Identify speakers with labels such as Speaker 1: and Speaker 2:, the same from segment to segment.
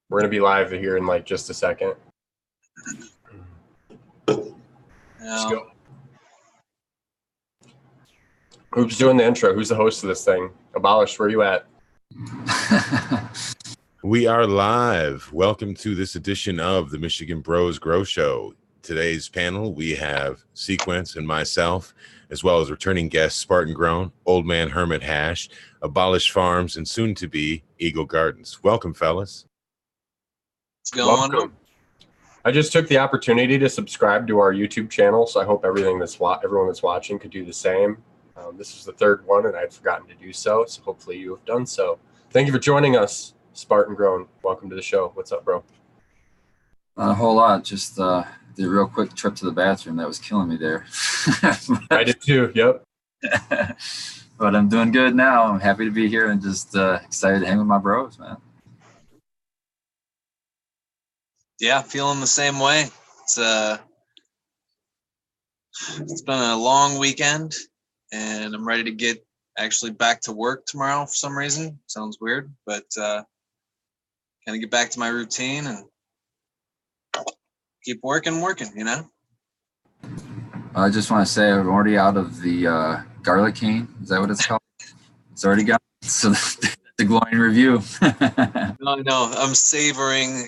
Speaker 1: We're going to be live here in like just a second. Let's go. Who's doing the intro? Who's the host of this thing? Abolished, where are you at?
Speaker 2: We are live. Welcome to this edition of the Michigan Bros Grow Show. Today's panel, we have Sequence and myself, as well as returning guests Spartan Grown, Old Man Hermit Hash, Abolished Farms, and soon to be Eagle Gardens. Welcome, fellas.
Speaker 3: What's going on?
Speaker 1: I just took the opportunity to subscribe to our YouTube channel, so I hope everyone that's watching could do the same. This is the third one, and I'd forgotten to do so, so hopefully you have done so. Thank you for joining us, Spartan Grown. Welcome to the show. What's up, bro?
Speaker 4: Not a whole lot. Just did a real quick trip to the bathroom. That was killing me there.
Speaker 1: I did too. Yep.
Speaker 4: But I'm doing good now. I'm happy to be here and just excited to hang with my bros, man.
Speaker 3: Yeah, feeling the same way. It's been a long weekend, and I'm ready to get actually back to work tomorrow for some reason. Sounds weird, but kind of get back to my routine and keep working, you know?
Speaker 4: I just want to say I'm already out of the garlic cane. Is that what it's called? It's already gone. So the glowing review.
Speaker 3: No, I'm savoring,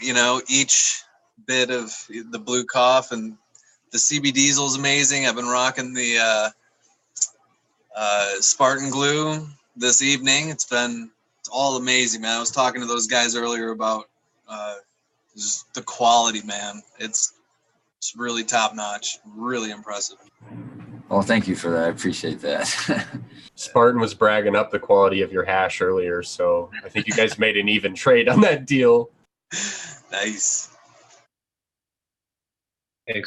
Speaker 3: each bit of the blue cough, and the CB Diesel is amazing. I've been rocking the Spartan Glue this evening. It's all amazing, man. I was talking to those guys earlier about just the quality, man. It's really top notch, really impressive.
Speaker 4: Well, thank you for that. I appreciate that.
Speaker 1: Spartan was bragging up the quality of your hash earlier, so I think you guys made an even trade on that deal.
Speaker 3: Nice.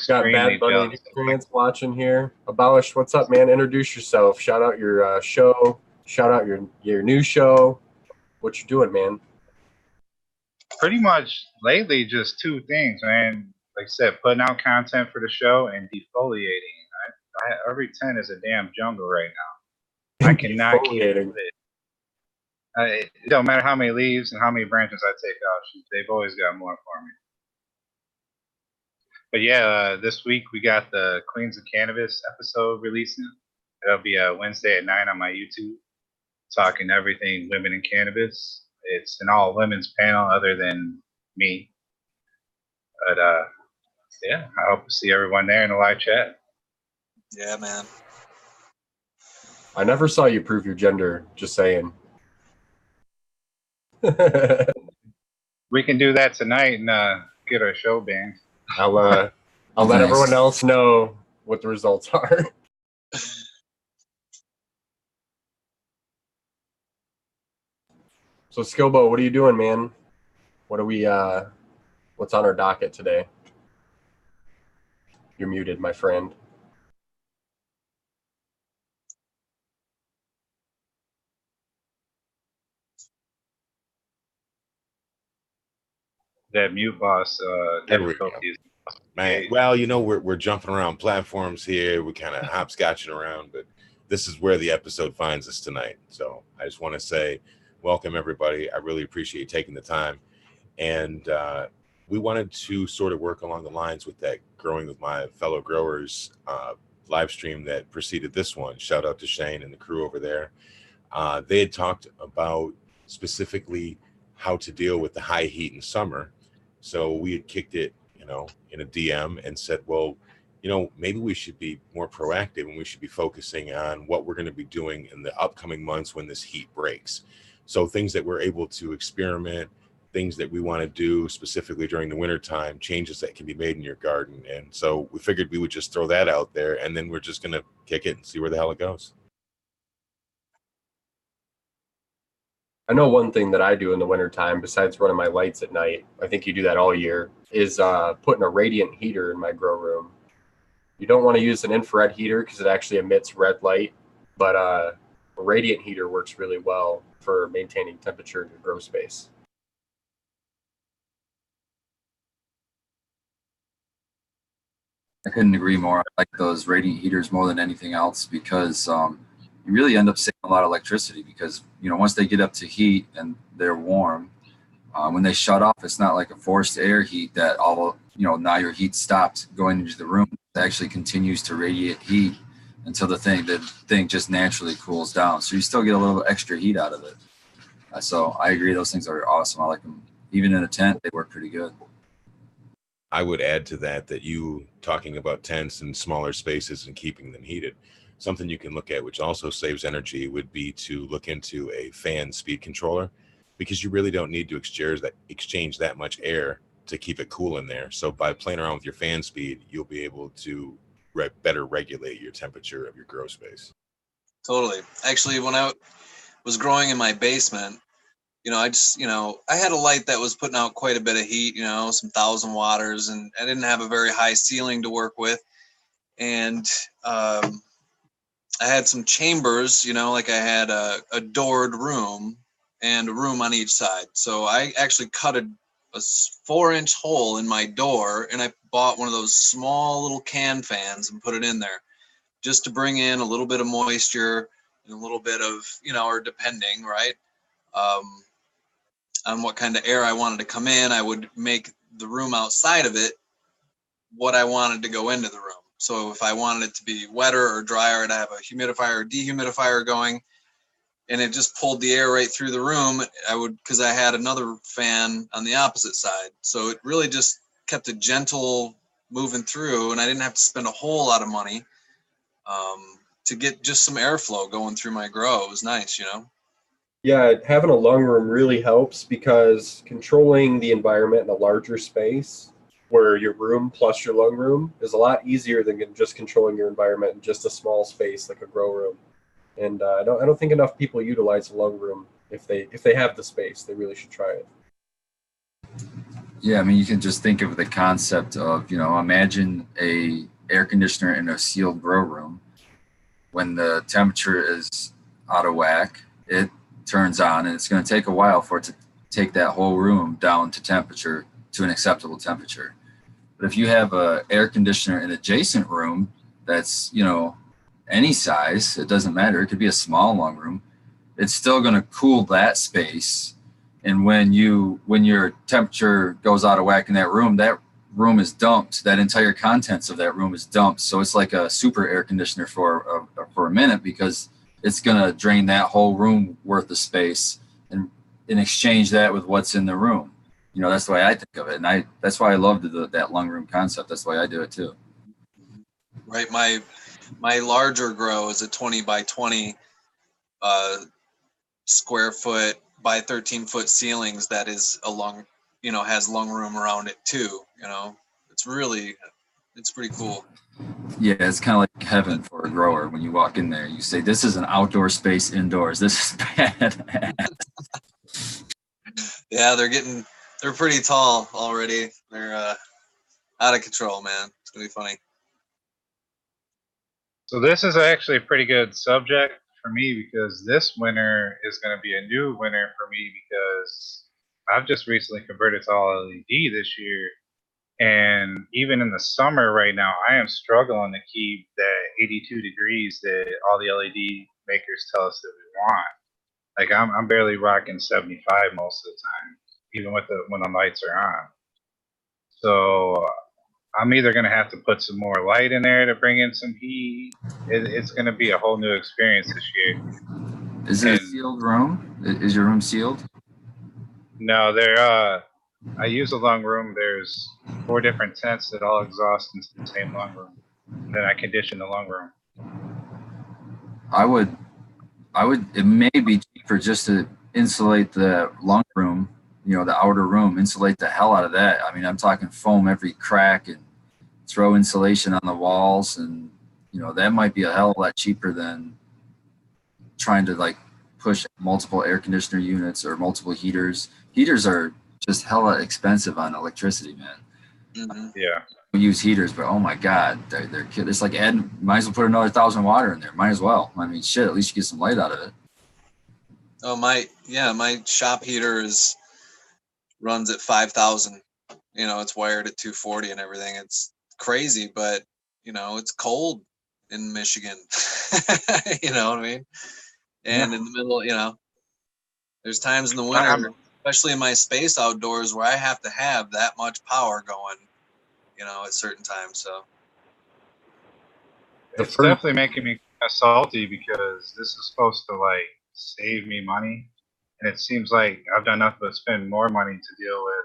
Speaker 1: Got Bad Bunny Experience watching here. Abolished, what's up, man? Introduce yourself. Shout out your show. Shout out your new show. What you doing, man?
Speaker 5: Pretty much lately, just two things, man. Like I said, putting out content for the show and defoliating. Every tent is a damn jungle right now. I cannot keep it. It don't matter how many leaves and how many branches I take out. They've always got more for me. But yeah, this week we got the Queens of Cannabis episode releasing. It'll be Wednesday at 9 on my YouTube, talking everything women in cannabis. It's an all women's panel other than me. But yeah, I hope to see everyone there in the live chat.
Speaker 3: Yeah, man.
Speaker 1: I never saw you prove your gender, just saying.
Speaker 5: We can do that tonight and get our show banned.
Speaker 1: I'll let everyone else know what the results are. So Skilbo, what are you doing, man? What's on our docket today? You're muted, my friend.
Speaker 5: That mute boss difficulties.
Speaker 2: Man, well, we're jumping around platforms here. We're kind of hopscotching around, but this is where the episode finds us tonight. So I just want to say welcome, everybody. I really appreciate you taking the time. And we wanted to sort of work along the lines with that Growing with My Fellow Growers live stream that preceded this one. Shout out to Shane and the crew over there. They had talked about specifically how to deal with the high heat in summer. So we had kicked it, in a DM and said, well, maybe we should be more proactive and we should be focusing on what we're going to be doing in the upcoming months when this heat breaks. So things that we're able to experiment, things that we want to do specifically during the wintertime, changes that can be made in your garden. And so we figured we would just throw that out there, and then we're just going to kick it and see where the hell it goes.
Speaker 1: I know one thing that I do in the wintertime, besides running my lights at night, I think you do that all year, is putting a radiant heater in my grow room. You don't want to use an infrared heater because it actually emits red light, but a radiant heater works really well for maintaining temperature in your grow space.
Speaker 4: I couldn't agree more. I like those radiant heaters more than anything else because you really end up saving a lot of electricity because, once they get up to heat and they're warm, When they shut off, it's not like a forced air heat that now your heat stopped going into the room. It actually continues to radiate heat until the thing just naturally cools down. So you still get a little extra heat out of it. So I agree, those things are awesome. I like them. Even in a tent, they work pretty good.
Speaker 2: I would add to that you talking about tents and smaller spaces and keeping them heated, something you can look at, which also saves energy, would be to look into a fan speed controller, because you really don't need to exchange that much air to keep it cool in there. So by playing around with your fan speed, you'll be able to better regulate your temperature of your grow space.
Speaker 3: Totally. Actually, when I was growing in my basement, I had a light that was putting out quite a bit of heat, some 1,000 watts, and I didn't have a very high ceiling to work with. And I had some chambers, like I had a doored room and a room on each side. So I actually cut a 4-inch hole in my door, and I bought one of those small little can fans and put it in there just to bring in a little bit of moisture and a little bit of, or depending, right? On what kind of air I wanted to come in, I would make the room outside of it what I wanted to go into the room. So if I wanted it to be wetter or drier, I'd have a humidifier or dehumidifier going, and it just pulled the air right through the room. Because I had another fan on the opposite side. So it really just kept it gentle moving through, and I didn't have to spend a whole lot of money to get just some airflow going through my grow. It was nice,
Speaker 1: Yeah, having a lung room really helps because controlling the environment in a larger space where your room plus your lung room is a lot easier than just controlling your environment in just a small space like a grow room. And I don't think enough people utilize a lung room. If they have the space, they really should try it.
Speaker 4: Yeah, I mean, you can just think of the concept of, imagine a air conditioner in a sealed grow room. When the temperature is out of whack, it turns on, and it's going to take a while for it to take that whole room down to an acceptable temperature. But if you have an air conditioner in an adjacent room that's, any size, it doesn't matter. It could be a small lung room. It's still going to cool that space. And when your temperature goes out of whack in that room is dumped. That entire contents of that room is dumped. So it's like a super air conditioner for a minute, because it's going to drain that whole room worth of space and exchange that with what's in the room. That's the way I think of it. And that's why I love that lung room concept. That's why I do it too.
Speaker 3: Right. My larger grow is a 20 by 20 square foot by 13 foot ceilings. That is has lung room around it too. It's pretty cool.
Speaker 4: Yeah, it's kind of like heaven for a grower. When you walk in there, you say, "This is an outdoor space indoors. This is bad."
Speaker 3: Yeah, they're pretty tall already. They're out of control, man. It's gonna be funny.
Speaker 5: So this is actually a pretty good subject for me, because this winter is going to be a new winter for me, because I've just recently converted to all LED this year. And even in the summer right now, I am struggling to keep that 82 degrees that all the LED makers tell us that we want. Like I'm barely rocking 75 most of the time, even when the lights are on. So I'm either going to have to put some more light in there to bring in some heat. It's going to be a whole new experience this year.
Speaker 4: Is it a sealed room? Is your room sealed?
Speaker 5: No, I use a lung room. There's 4 different tents that all exhaust into the same lung room. And then I condition the lung room.
Speaker 4: I would. It may be cheaper just to insulate the lung room, the outer room, insulate the hell out of that. I mean, I'm talking foam every crack and throw insulation on the walls, and that might be a hell of a lot cheaper than trying to push multiple air conditioner units or multiple heaters. Heaters are just hella expensive on electricity, man.
Speaker 3: Mm-hmm.
Speaker 5: Yeah.
Speaker 4: We use heaters, but oh my god, they're it's like might as well put another 1,000 watt in there. Might as well. I mean, shit, at least you get some light out of it.
Speaker 3: Oh, my shop heater runs at 5,000. It's wired at 240 and everything. It's crazy, but it's cold in Michigan. You know what I mean? And in the middle, there's times in the winter especially in my space outdoors where I have to have that much power going, you know, at certain times. So
Speaker 5: It's definitely making me kind of salty because this is supposed to like save me money, and it seems like I've done nothing but spend more money to deal with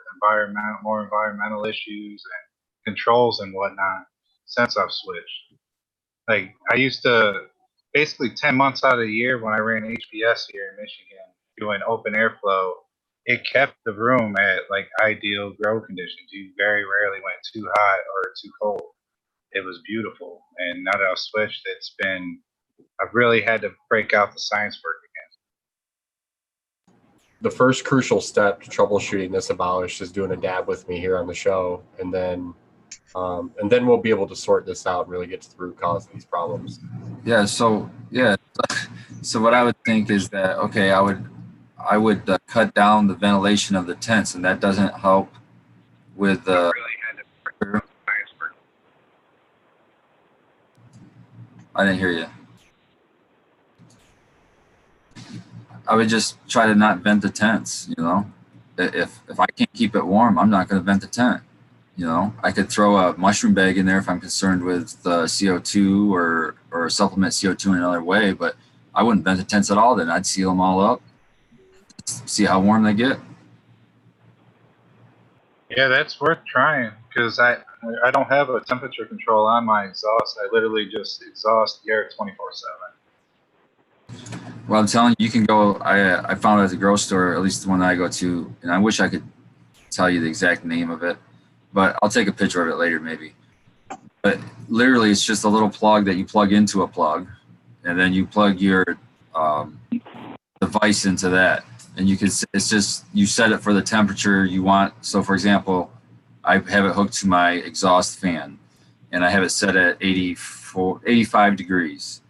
Speaker 5: more environmental issues and controls and whatnot since I've switched. Like I used to basically 10 months out of the year when I ran HPS here in Michigan doing open airflow, it kept the room at like ideal grow conditions. You very rarely went too hot or too cold. It was beautiful. And now that I've switched, I've really had to break out the science work again.
Speaker 1: The first crucial step to troubleshooting this abolished is doing a dab with me here on the show, and then we'll be able to sort this out and really get to the root cause of these problems.
Speaker 4: So what I would think is that, okay, I would cut down the ventilation of the tents, and that doesn't help with the. I didn't hear you. I would just try to not vent the tents. You know, if I can't keep it warm, I'm not going to vent the tent. You know, I could throw a mushroom bag in there if I'm concerned with CO2 or supplement CO2 in another way, but I wouldn't vent the tents at all. Then I'd seal them all up, see how warm they get.
Speaker 5: Yeah, that's worth trying because I don't have a temperature control on my exhaust. I literally just exhaust the air 24/7.
Speaker 4: Well, I'm telling you, you can go. I found it at the grocery store, at least the one that I go to, and I wish I could tell you the exact name of it, but I'll take a picture of it later maybe. But literally, it's just a little plug that you plug into a plug, and then you plug your device into that, and it's just you set it for the temperature you want. So, for example, I have it hooked to my exhaust fan, and I have it set at 85 degrees.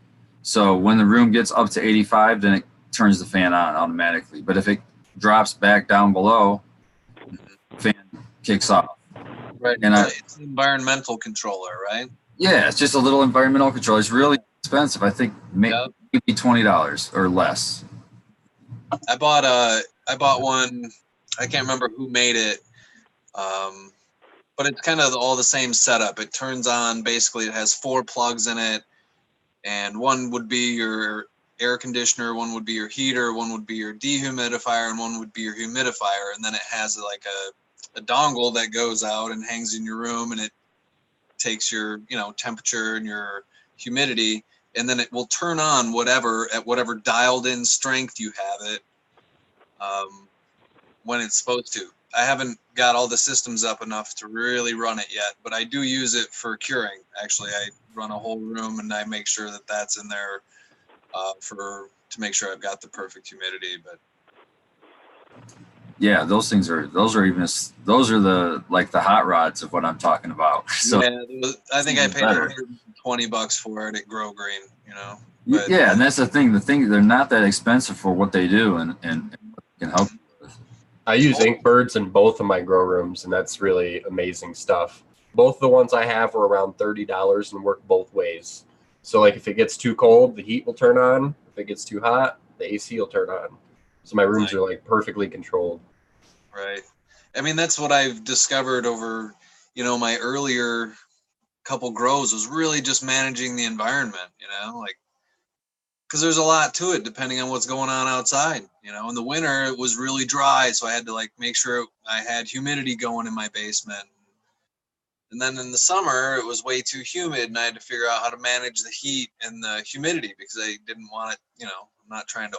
Speaker 4: So when the room gets up to 85, then it turns the fan on automatically. But if it drops back down below, the fan kicks off.
Speaker 3: Right. And it's an environmental controller, right?
Speaker 4: Yeah, it's just a little environmental controller. It's really expensive. I think maybe $20 or less.
Speaker 3: I bought one. I can't remember who made it, but it's kind of all the same setup. It turns on. Basically, it has 4 plugs in it. And one would be your air conditioner, one would be your heater, one would be your dehumidifier, and one would be your humidifier. And then it has like a dongle that goes out and hangs in your room, and it takes your, you know, temperature and your humidity, and then it will turn on at whatever dialed in strength you have it when it's supposed to. I haven't got all the systems up enough to really run it yet, but I do use it for curing. Actually, I run a whole room and I make sure that that's in there to make sure I've got the perfect humidity. But
Speaker 4: yeah, those are the like the hot rods of what I'm talking about. So
Speaker 3: yeah, I think I paid $120 for it at Grow Green, you know. But,
Speaker 4: yeah, and that's the thing. They're not that expensive for what they do and can help.
Speaker 1: I use Inkbirds in both of my grow rooms, and that's really amazing stuff. Both the ones I have are around $30 and work both ways. So like if it gets too cold, the heat will turn on. If it gets too hot, the AC will turn on. So my rooms are like perfectly controlled.
Speaker 3: Right. I mean, that's what I've discovered over, you know, my earlier couple grows was really just managing the environment, you know, like, because there's a lot to it depending on what's going on outside. You know, in the winter it was really dry, so I had to like make sure I had humidity going in my basement. And then in the summer it was way too humid, and I had to figure out how to manage the heat and the humidity because I didn't want it. You know, I'm not trying to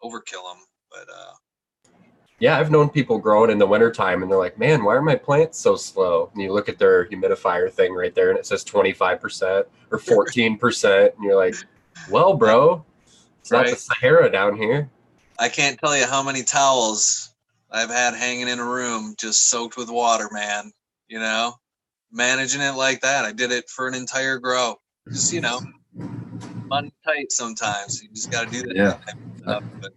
Speaker 3: overkill them, but
Speaker 1: yeah, I've known people growing in the wintertime and they're like, man, why are my plants so slow? And you look at their humidifier thing right there and it says 25% or 14%. And you're like, well, bro, it's not the Sahara down here.
Speaker 3: I can't tell you how many towels I've had hanging in a room just soaked with water, man. You know, managing it like that. I did it for an entire grow. Just, you know, money tight sometimes. You just got to do that.
Speaker 4: Yeah.
Speaker 3: Stuff, but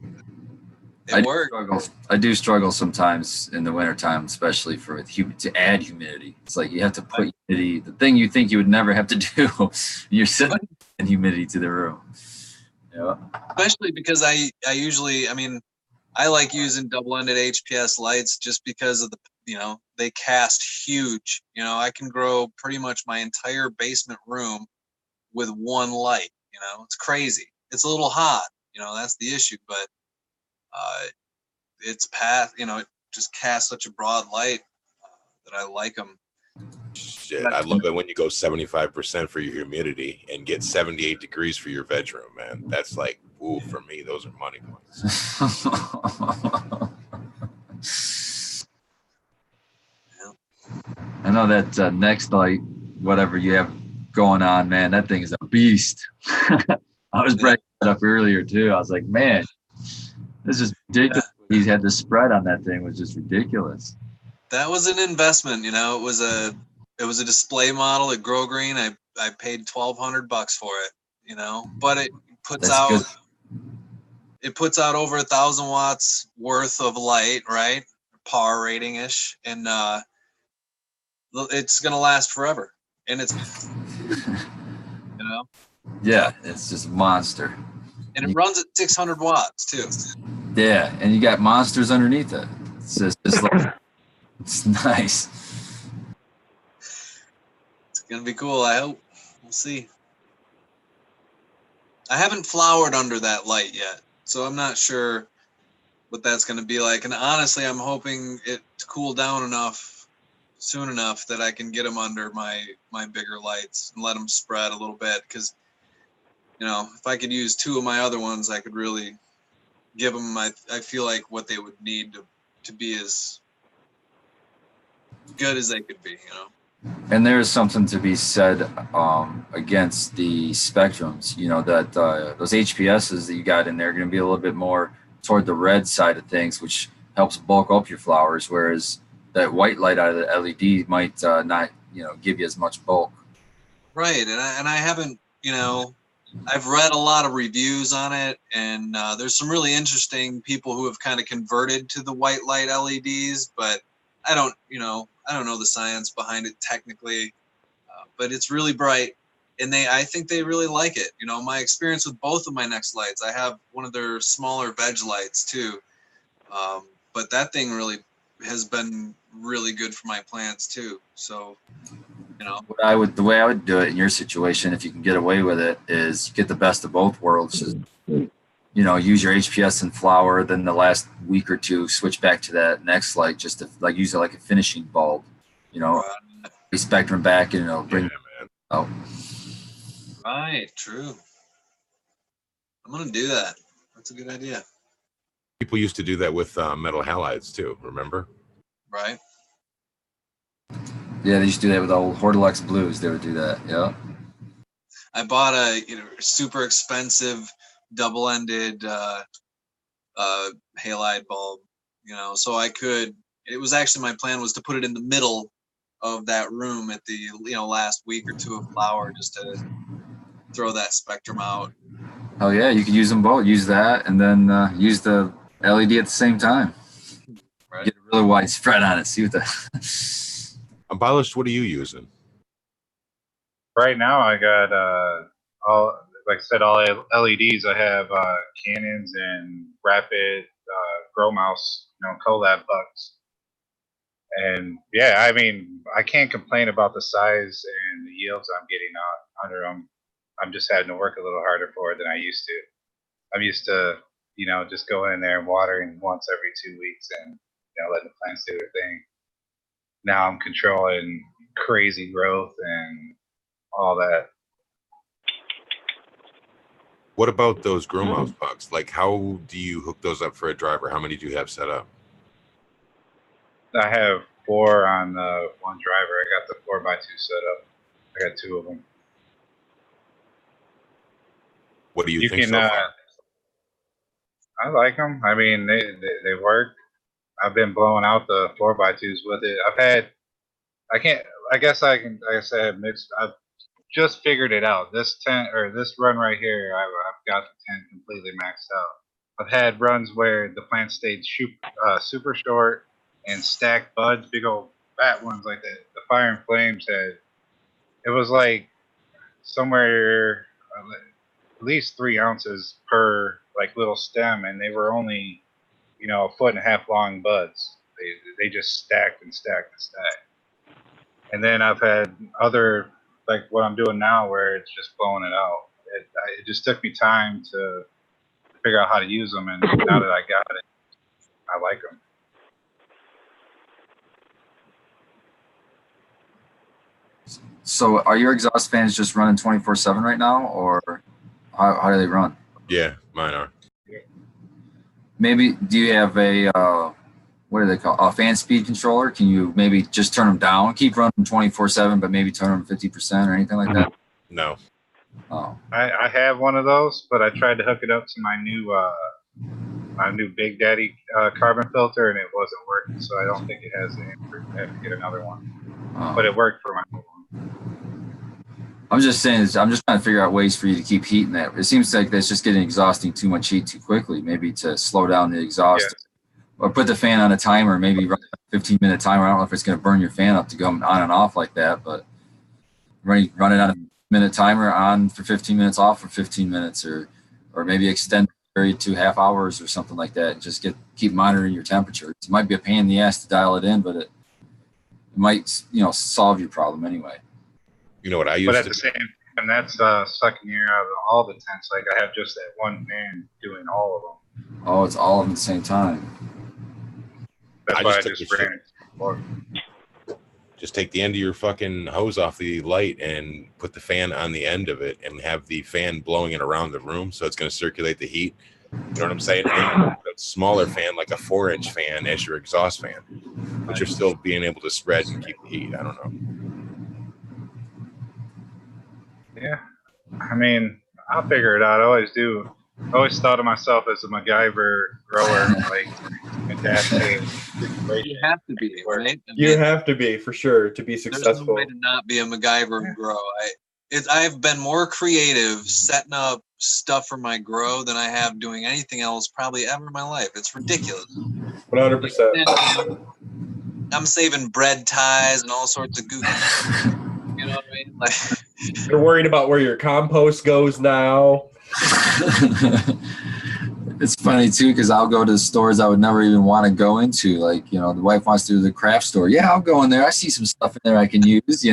Speaker 3: it works.
Speaker 4: I do struggle sometimes in the wintertime, especially to add humidity. It's like you have to put humidity, the thing you think you would never have to do. You're sitting in humidity to the room. Yeah.
Speaker 3: Especially because I usually, I mean, I like using double-ended HPS lights just because of the, they cast huge. I can grow pretty much my entire basement room with one light. It's crazy. It's a little hot. That's the issue, but its path, it just casts such a broad light that I like them.
Speaker 2: Shit, I love it when you go 75% for your humidity and get 78 degrees for your bedroom, man. That's like, ooh, for me, those are money points.
Speaker 4: I know that next light, whatever you have going on, man, that thing is a beast. I was bringing that up earlier too. I was like, man, this is ridiculous. He's had the spread on that thing was just ridiculous.
Speaker 3: That was an investment, it was a display model at Grow Green. I paid $1,200 for it, but it puts out over 1,000 watts worth of light, right? Par rating ish, and it's gonna last forever. And it's
Speaker 4: yeah, it's just a monster.
Speaker 3: And it runs at 600 watts too.
Speaker 4: Yeah, and you got monsters underneath it. It's just like, it's nice.
Speaker 3: It's gonna be cool. I hope. We'll see. I haven't flowered under that light yet, so I'm not sure what that's gonna be like. And honestly, I'm hoping it to cool down soon enough that I can get them under my bigger lights and let them spread a little bit. Because if I could use two of my other ones, I could really give them I feel like what they would need to be as good as they could be,
Speaker 4: And there is something to be said against the spectrums, that those HPSs that you got in there are going to be a little bit more toward the red side of things, which helps bulk up your flowers, whereas that white light out of the LED might not, give you as much bulk.
Speaker 3: Right, and I haven't, I've read a lot of reviews on it, and there's some really interesting people who have kind of converted to the white light LEDs, but I don't know the science behind it technically, but it's really bright, and I think they really like it. My experience with both of my next lights, I have one of their smaller veg lights too, but that thing really has been really good for my plants too. So,
Speaker 4: the way I would do it in your situation, if you can get away with it, is get the best of both worlds. Just, use your HPS and flower, then the last week or two, switch back to that next light, just to use it like a finishing bulb, spectrum back and bring out.
Speaker 3: Right, true. I'm gonna do that. That's a good idea.
Speaker 2: People used to do that with metal halides too, remember?
Speaker 3: Right.
Speaker 4: Yeah, they used to do that with the old Hortilex blues. They would do that. Yeah.
Speaker 3: I bought a super expensive double-ended halide bulb. So I could. It was actually my plan was to put it in the middle of that room at the last week or two of flower, just to throw that spectrum out.
Speaker 4: Oh yeah, you could use them both. Use that and then use the LED at the same time.
Speaker 3: Right.
Speaker 4: Get a really wide spread on it. See what the.
Speaker 2: Abolished, what are you using?
Speaker 5: Right now, I got all, like I said, all LEDs. I have Canons and Rapid Grow Mouse, collab bucks. And yeah, I mean, I can't complain about the size and the yields I'm getting out under them. I'm just having to work a little harder for it than I used to. I'm used to, just going in there and watering once every 2 weeks and letting the plants do their thing. Now I'm controlling crazy growth and all that.
Speaker 2: What about those Grow Mouse bucks? Like, how do you hook those up for a driver? How many do you have set up?
Speaker 5: I have 4 on one driver. I got the 4x2 set up. I got 2 of them.
Speaker 2: What do you think so far?
Speaker 5: I like them. I mean, they work. I've been blowing out the 4x2s with it. I guess I can. Like I said, mixed. I've just figured it out. This run right here, I've got the tent completely maxed out. I've had runs where the plant stayed super short and stacked buds, big old fat ones like that. The Fire and Flames it was like somewhere at least 3 ounces per like little stem, and they were only a foot and a half long buds. They just stacked and stacked and stacked. And then I've had other, like what I'm doing now, where it's just blowing it out. It just took me time to figure out how to use them, and now that I got it, I like them.
Speaker 4: So are your exhaust fans just running 24/7 right now, or how do they run?
Speaker 2: Yeah, mine are.
Speaker 4: Maybe do you have a what do they call a fan speed controller? Can you maybe just turn them down, keep running 24/7, but maybe turn them 50% or anything like that?
Speaker 2: No.
Speaker 4: Oh,
Speaker 5: I have one of those, but I tried to hook it up to my new Big Daddy carbon filter, and it wasn't working. So I don't think it has the input. I have to get another one,
Speaker 4: oh.
Speaker 5: but it worked for my old one.
Speaker 4: I'm just saying, I'm just trying to figure out ways for you to keep heating that. It seems like that's just getting exhausting too much heat too quickly. Maybe to slow down the exhaust, or put the fan on a timer. Maybe run a 15-minute timer. I don't know if it's going to burn your fan up to go on and off like that, but run it on a minute timer, on for 15 minutes, off for 15 minutes, or maybe extend the period to half hours or something like that. And just keep monitoring your temperature. It might be a pain in the ass to dial it in, but it might solve your problem anyway.
Speaker 2: You know what I used
Speaker 5: But at
Speaker 2: to
Speaker 5: the same time, that's sucking air out of all the tents. Like I have just that one fan doing all of them.
Speaker 4: Oh, it's all of them at the same time.
Speaker 5: That's
Speaker 2: I
Speaker 5: why I
Speaker 2: just took
Speaker 5: just
Speaker 2: the
Speaker 5: ran it.
Speaker 2: just take the end of your fucking hose off the light and put the fan on the end of it and have the fan blowing it around the room, so it's going to circulate the heat. You know what I'm saying? And a smaller fan, like a 4-inch fan, as your exhaust fan, but you're still being able to spread and keep the heat. I don't know.
Speaker 5: Yeah, I mean, I'll figure it out. I always do. I always thought of myself as a MacGyver grower, like adapt to situation.
Speaker 3: You have to be, right? I
Speaker 1: You
Speaker 3: mean,
Speaker 1: have to be, for sure, to be
Speaker 3: there's no
Speaker 1: successful.
Speaker 3: way to not be a MacGyver and grow. I've been more creative setting up stuff for my grow than I have doing anything else probably ever in my life. It's ridiculous.
Speaker 1: 100%.
Speaker 3: I'm saving bread ties and all sorts of goofy. You know what I mean? Like,
Speaker 1: You're worried about where your compost goes now.
Speaker 4: It's funny too, because I'll go to stores I would never even want to go into. Like, the wife wants to do the craft store. Yeah, I'll go in there. I see some stuff in there I can use.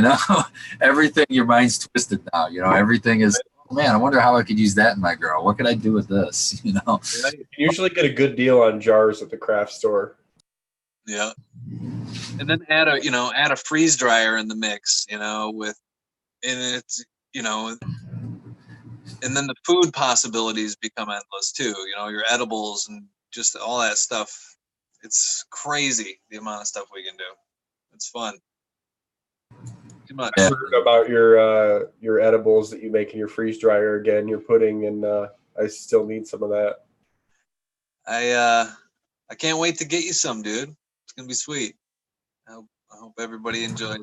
Speaker 4: Everything. Your mind's twisted now. Everything is. Oh, man, I wonder how I could use that in my grow. What could I do with this?
Speaker 1: You can usually get a good deal on jars at the craft store.
Speaker 3: yeah. And then add a freeze dryer in the mix. And then the food possibilities become endless too. Your edibles and just all that stuff. It's crazy the amount of stuff we can do. It's fun. Too much.
Speaker 1: I heard about your edibles that you make in your freeze dryer again. You're putting in. I still need some of that.
Speaker 3: I can't wait to get you some, dude. It's gonna be sweet. I hope everybody enjoyed.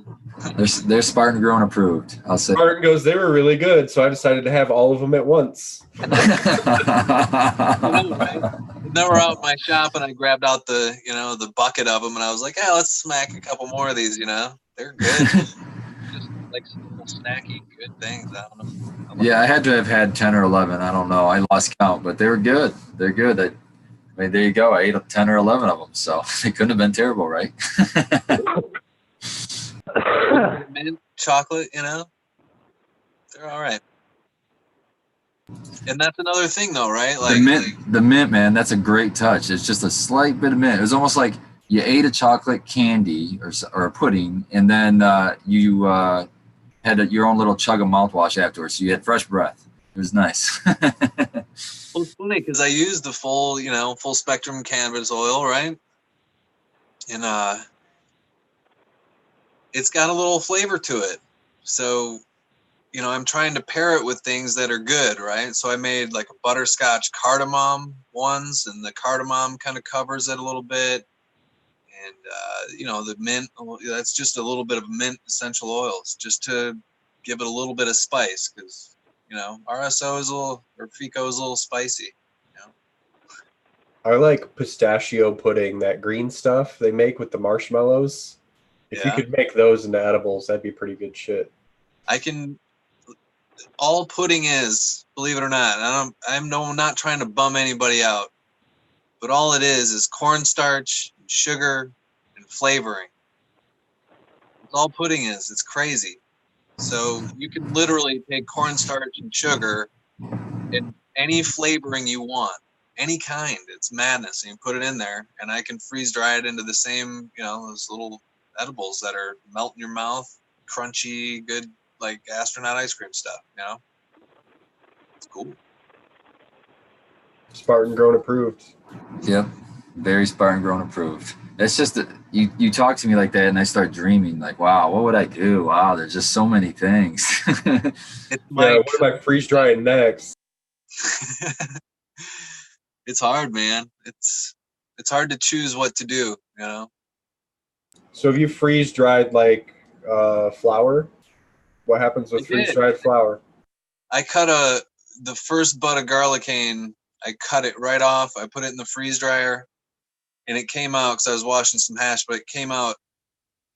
Speaker 4: They're Spartan Grown approved. I'll say.
Speaker 1: Spartan goes, they were really good, so I decided to have all of them at once.
Speaker 3: Right? They were out in my shop, and I grabbed out the bucket of them, and I was like, "Yeah, let's smack a couple more of these." They're good. Just like simple, snacky, good things. I don't know.
Speaker 4: Yeah, I had to have had 10 or 11. I don't know. I lost count, but they were good. They're good. I mean, there you go. I ate 10 or 11 of them, so they couldn't have been terrible, right?
Speaker 3: Mint chocolate, they're all right. And that's another thing, though, right? Like
Speaker 4: the mint, man, that's a great touch. It's just a slight bit of mint. It was almost like you ate a chocolate candy or a pudding, and then you had your own little chug of mouthwash afterwards. So you had fresh breath. It was nice.
Speaker 3: Well, it's funny because I used the full spectrum cannabis oil, right? And it's got a little flavor to it. So, I'm trying to pair it with things that are good, right? So I made like a butterscotch cardamom ones, and the cardamom kind of covers it a little bit. And, the mint, that's just a little bit of mint essential oils just to give it a little bit of spice because, RSO is or FICO is a little spicy.
Speaker 1: I like pistachio pudding, that green stuff they make with the marshmallows. If you could make those into edibles, that'd be pretty good shit.
Speaker 3: All pudding is, believe it or not, I'm not trying to bum anybody out. but all it is cornstarch, sugar, and flavoring. That's all pudding is. It's crazy. So you can literally take cornstarch and sugar and any flavoring you want, any kind. It's madness. And you put it in there, and I can freeze dry it into the same, those little edibles that are melt in your mouth, crunchy, good, like astronaut ice cream stuff. It's cool.
Speaker 1: Spartan Grown approved.
Speaker 4: Yep, very Spartan Grown approved. It's just that you talk to me like that, and I start dreaming. Like, wow, what would I do? Wow, there's just so many things.
Speaker 3: It's
Speaker 1: Yeah, what am I freeze drying next?
Speaker 3: It's hard, man. It's hard to choose what to do.
Speaker 1: So if you freeze dried like flour, what happens with freeze dried flour?
Speaker 3: I cut the first bud of garlicane. I cut it right off. I put it in the freeze dryer, and it came out because I was washing some hash. But it came out,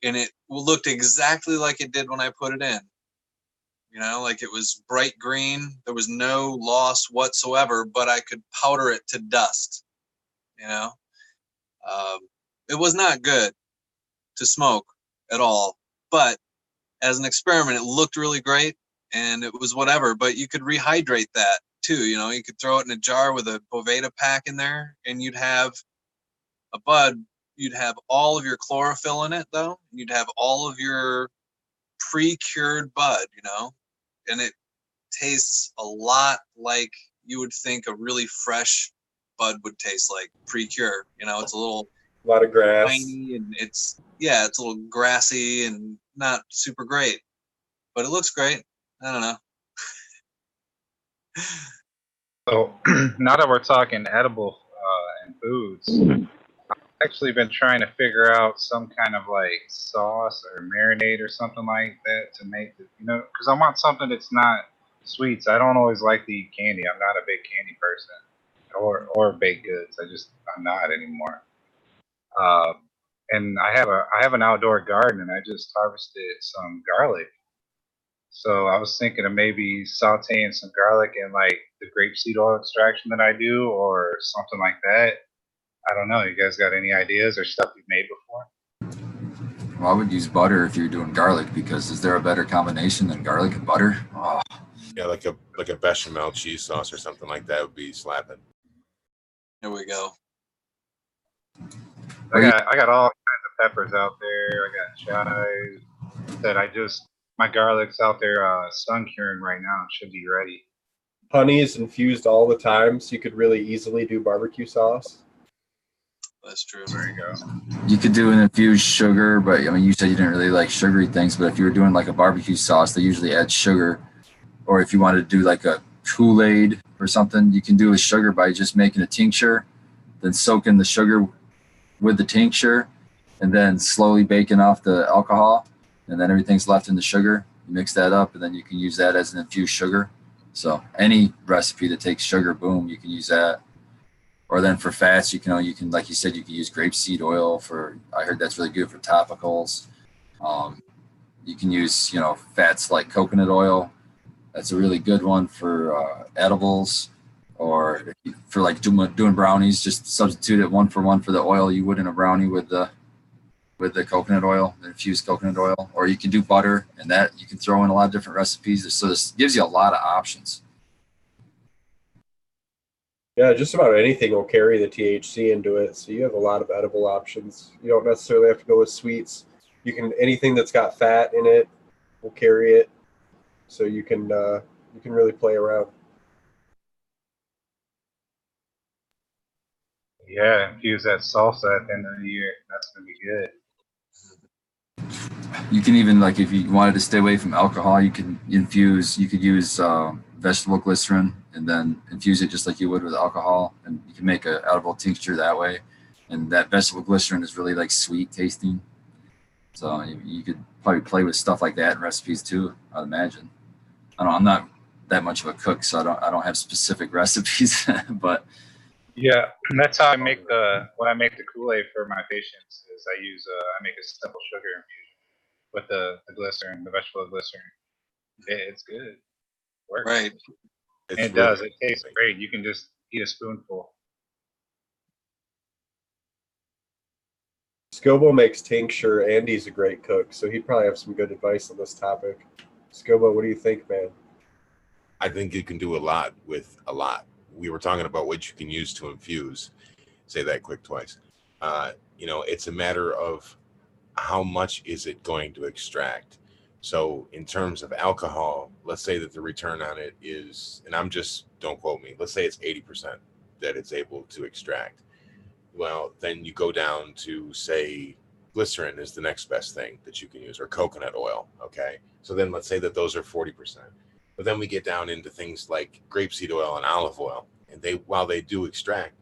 Speaker 3: and it looked exactly like it did when I put it in. Like it was bright green. There was no loss whatsoever, but I could powder it to dust. It was not good to smoke at all, but as an experiment, it looked really great, and it was whatever. But you could rehydrate that too. You could throw it in a jar with a Boveda pack in there, and you'd have a bud. You'd have all of your chlorophyll in it, though. You'd have all of your pre-cured bud, and it tastes a lot like you would think a really fresh bud would taste like pre-cure. It's a
Speaker 1: lot of grass,
Speaker 3: tiny, and it's a little grassy and not super great, but it looks great. I don't know.
Speaker 5: So now that we're talking edible and foods, I've actually been trying to figure out some kind of like sauce or marinade or something like that to make it, because I want something that's not sweets. I don't always like to eat candy. I'm not a big candy person, or baked goods. I'm not anymore. And I have an outdoor garden, and I just harvested some garlic. So I was thinking of maybe sauteing some garlic in like the grapeseed oil extraction that I do, or something like that. I don't know. You guys got any ideas or stuff you've made before?
Speaker 4: Well, I would use butter if you're doing garlic, because is there a better combination than garlic and butter? Oh.
Speaker 2: Yeah, like a bechamel cheese sauce or something like that would be slapping.
Speaker 3: Here we go.
Speaker 5: I got all kinds of peppers out there. I got chives that my garlic's out there sun curing right now. It should be ready.
Speaker 1: Honey is infused all the time, so you could really easily do barbecue sauce.
Speaker 3: That's true.
Speaker 5: There you go.
Speaker 4: You could do an infused sugar, but I mean, you said you didn't really like sugary things. But if you were doing like a barbecue sauce, they usually add sugar. Or if you wanted to do like a Kool-Aid or something, you can do with sugar by just making a tincture, then soaking the sugar with the tincture, and then slowly baking off the alcohol, and then everything's left in the sugar. You mix that up, and then you can use that as an infused sugar. So any recipe that takes sugar, boom, you can use that. Or then for fats, you can like you said, you can use grapeseed oil for. I heard that's really good for topicals. You can use fats like coconut oil. That's a really good one for edibles, or for like doing brownies. Just substitute it 1 for 1 for the oil you would in a brownie with the coconut oil, the infused coconut oil. Or you can do butter, and that you can throw in a lot of different recipes. So this gives you a lot of options.
Speaker 1: Yeah, just about anything will carry the THC into it, so you have a lot of edible options. You don't necessarily have to go with sweets. Anything that's got fat in it will carry it, so you can really play around.
Speaker 5: Yeah, infuse that salsa at the end of the year. That's gonna be good.
Speaker 4: You can even, like, if you wanted to stay away from alcohol, you could use vegetable glycerin and then infuse it just like you would with alcohol, and you can make an edible tincture that way. And that vegetable glycerin is really like sweet tasting, so you could probably play with stuff like that in recipes too, I'd imagine. I'm not that much of a cook, so I don't have specific recipes, but
Speaker 5: yeah, that's how I make the Kool-Aid for my patients. Is I make a simple sugar infusion with the glycerin, the vegetable glycerin. It's good. Works.
Speaker 3: Right.
Speaker 5: It does. It tastes great. You can just eat a spoonful.
Speaker 1: Scobo makes tincture. Andy's a great cook, so he'd probably have some good advice on this topic. Scobo, what do you think, man?
Speaker 2: I think you can do a lot with a lot. We were talking about what you can use to infuse. Say that quick twice. It's a matter of how much is it going to extract. So in terms of alcohol, let's say that the return on it is, and don't quote me, let's say it's 80% that it's able to extract. Well, then you go down to, say, glycerin is the next best thing that you can use, or coconut oil. Okay. So then let's say that those are 40%. But then we get down into things like grapeseed oil and olive oil. And while they do extract,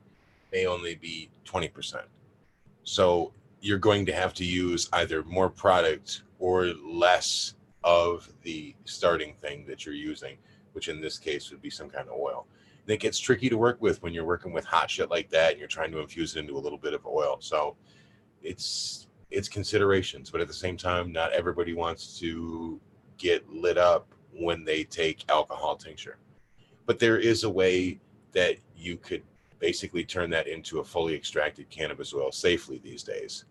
Speaker 2: may only be 20%. So you're going to have to use either more product or less of the starting thing that you're using, which in this case would be some kind of oil. And it gets tricky to work with when you're working with hot shit like that and you're trying to infuse it into a little bit of oil. So it's considerations, but at the same time, not everybody wants to get lit up when they take alcohol tincture. But there is a way that you could basically turn that into a fully extracted cannabis oil safely these days.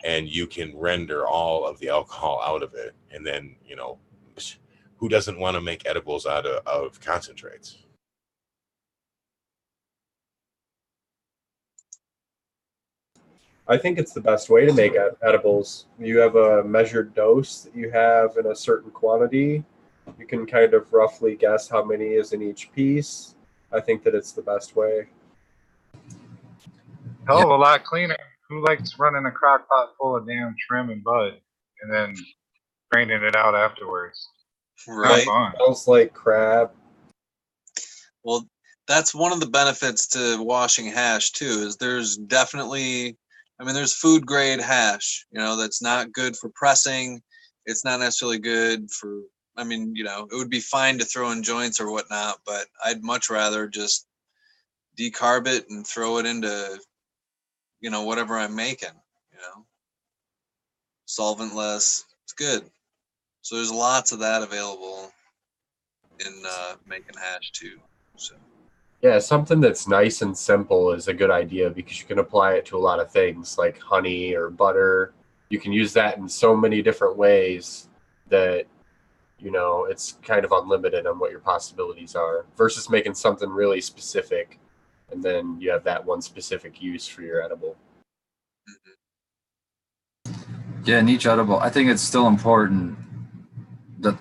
Speaker 2: And you can render all of the alcohol out of it. And then, who doesn't want to make edibles out of concentrates?
Speaker 1: I think it's the best way to make edibles. You have a measured dose that you have in a certain quantity. You can kind of roughly guess how many is in each piece. I think that it's the best way.
Speaker 5: Hell of a lot cleaner. Who likes running a crock pot full of damn trim and bud and then draining it out afterwards?
Speaker 3: Right.
Speaker 1: Smells like crap.
Speaker 3: Well, that's one of the benefits to washing hash too, is there's definitely, there's food grade hash, that's not good for pressing. It's not necessarily good for, it would be fine to throw in joints or whatnot, but I'd much rather just decarb it and throw it into, whatever I'm making, solventless. It's good. So there's lots of that available in making hash too. So.
Speaker 1: Yeah, something that's nice and simple is a good idea because you can apply it to a lot of things like honey or butter. You can use that in so many different ways that, it's kind of unlimited on what your possibilities are versus making something really specific and then you have that one specific use for your edible.
Speaker 4: Yeah, and each edible, I think it's still important that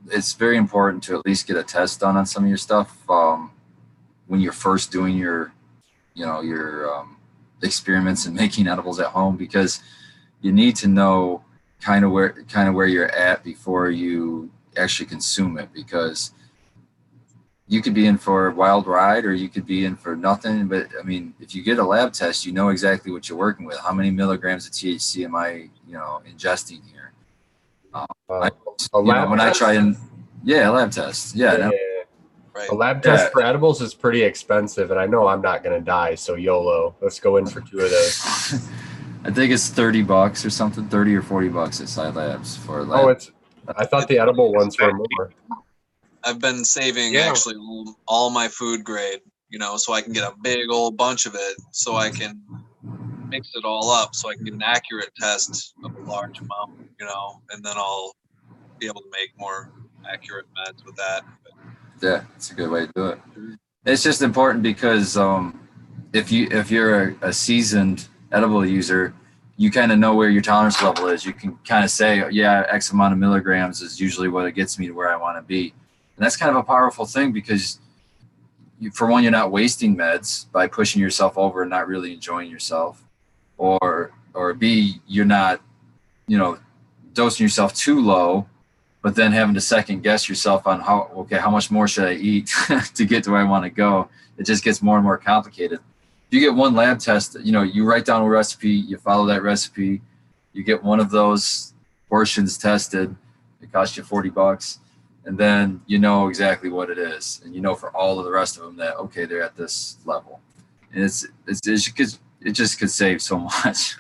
Speaker 4: it's very important to at least get a test done on some of your stuff when you're first doing your experiments and making edibles at home, because you need to know kind of where you're at before you actually consume it, because you could be in for a wild ride or you could be in for nothing. But if you get a lab test, you know exactly what you're working with. How many milligrams of THC am I, ingesting here?
Speaker 1: A lab test.
Speaker 4: Yeah.
Speaker 1: Right. A lab test for edibles is pretty expensive, and I know I'm not going to die, so YOLO. Let's go in for 2 of those.
Speaker 4: I think it's $30 or something, $30 or $40 at Side Labs for a lab.
Speaker 1: I thought the edible ones were more.
Speaker 3: I've been saving actually all my food grade, so I can get a big old bunch of it, so I can mix it all up, so I can get an accurate test of a large amount, and then I'll be able to make more accurate meds with that.
Speaker 4: Yeah, it's a good way to do it. It's just important because if you're a seasoned edible user, you kind of know where your tolerance level is. You can kind of say, yeah, X amount of milligrams is usually what it gets me to where I want to be. And that's kind of a powerful thing because for one, you're not wasting meds by pushing yourself over and not really enjoying yourself, or B, you're not, dosing yourself too low, but then having to second guess yourself on how much more should I eat to get to where I want to go. It just gets more and more complicated. If you get one lab test, you write down a recipe, you follow that recipe, you get one of those portions tested, it costs you $40, and then you know exactly what it is, and for all of the rest of them that they're at this level, and it just could save so much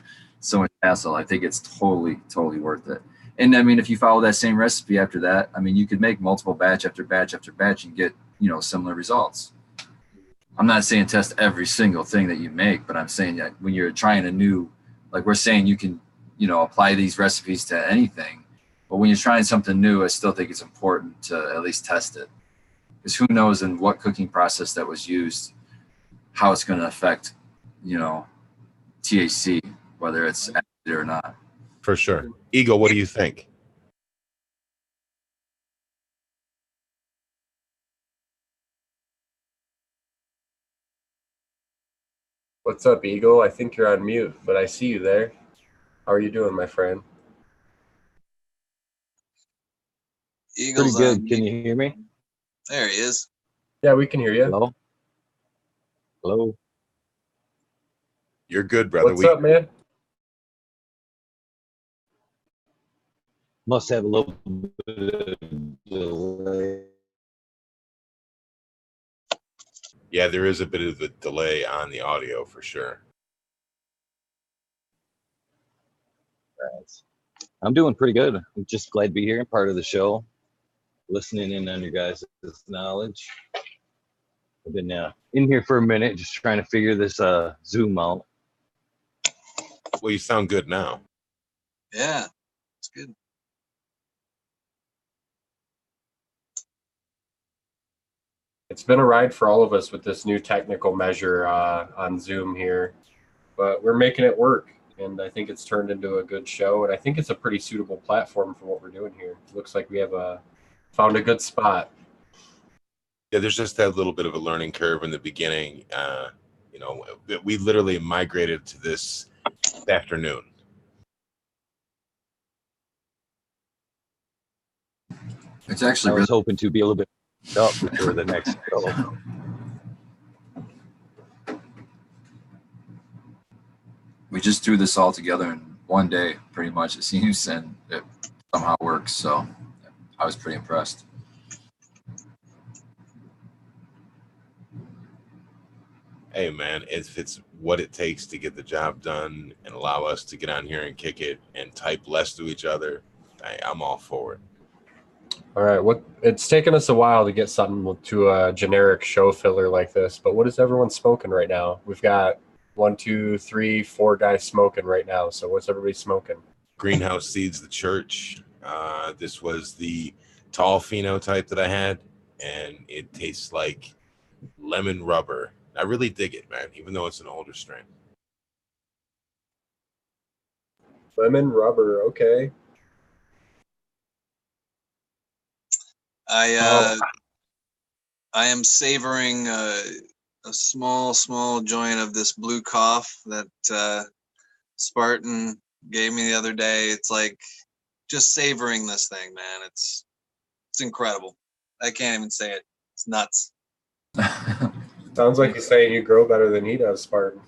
Speaker 4: hassle. I think it's totally worth it. And if you follow that same recipe after that, you could make multiple batch after batch after batch and get similar results. I'm not saying test every single thing that you make, but I'm saying that when you're trying a new, like we're saying, you can apply these recipes to anything. But when you're trying something new, I still think it's important to at least test it. Because who knows in what cooking process that was used, how it's going to affect, THC, whether it's acid or not.
Speaker 2: For sure. Eagle, what do you think?
Speaker 1: What's up, Eagle? I think you're on mute, but I see you there. How are you doing, my friend?
Speaker 3: Eagles
Speaker 6: Pretty good.
Speaker 3: on
Speaker 6: Can
Speaker 3: mute.
Speaker 6: you hear me?
Speaker 3: There he is.
Speaker 1: Yeah, we can hear you.
Speaker 6: Hello? Hello?
Speaker 2: You're good, brother.
Speaker 1: What's up, man?
Speaker 6: Must have a little bit of delay.
Speaker 2: Yeah, there is a bit of a delay on the audio for sure.
Speaker 6: I'm doing pretty good. I'm just glad to be here, part of the show, listening in on your guys' knowledge. I've been in here for a minute, just trying to figure this Zoom out.
Speaker 2: Well, you sound good now.
Speaker 3: Yeah, it's good.
Speaker 1: It's been a ride for all of us with this new technical measure on Zoom here, but we're making it work, and I think it's turned into a good show, and I think it's a pretty suitable platform for what we're doing here. It looks like we have found a good spot.
Speaker 2: Yeah, there's just that little bit of a learning curve in the beginning. We literally migrated to this afternoon.
Speaker 4: It's
Speaker 6: I
Speaker 4: actually
Speaker 6: was
Speaker 4: really,
Speaker 6: hoping to be a little bit up before the next show.
Speaker 4: we just threw this all together in one day, pretty much, it seems, and it somehow works. So I was pretty impressed.
Speaker 2: Hey, man, if it's what it takes to get the job done and allow us to get on here and kick it and type less to each other, I'm all for it.
Speaker 1: All right, it's taken us a while to get something to a generic show filler like this, but what is everyone smoking right now? We've got 1, 2, 3, 4 guys smoking right now. So what's everybody smoking?
Speaker 2: Greenhouse Seeds, the church. This was the tall phenotype that I had, and it tastes like lemon rubber. I really dig it, man, even though it's an older strain.
Speaker 1: Lemon rubber, okay.
Speaker 3: I am savoring a small joint of this Blue Cough that Spartan gave me the other day. It's like just savoring this thing, man. It's incredible. I can't even say it. It's nuts.
Speaker 1: Sounds like he's saying you grow better than he does, Spartan.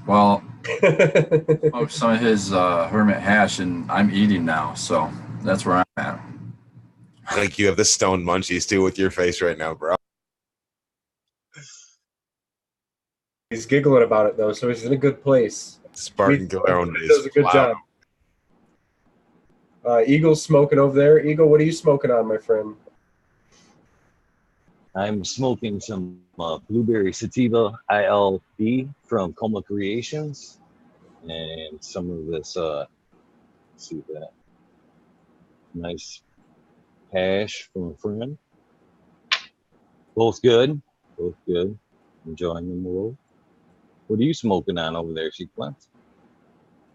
Speaker 4: Well, smoked some of his hermit hash, and I'm eating now, so that's where I'm at.
Speaker 2: I think you have the stone munchies too with your face right now, bro.
Speaker 1: He's giggling about it though, so he's in a good place.
Speaker 2: Spartan Galero
Speaker 1: Does a good job. Eagle's smoking over there. Eagle, what are you smoking on, my friend?
Speaker 6: I'm smoking some blueberry sativa ILB from Coma Creations, and some of this. Let's see that nice hash from a friend. Both good. Both good. Enjoying them a little. What are you smoking on over there, Sequence?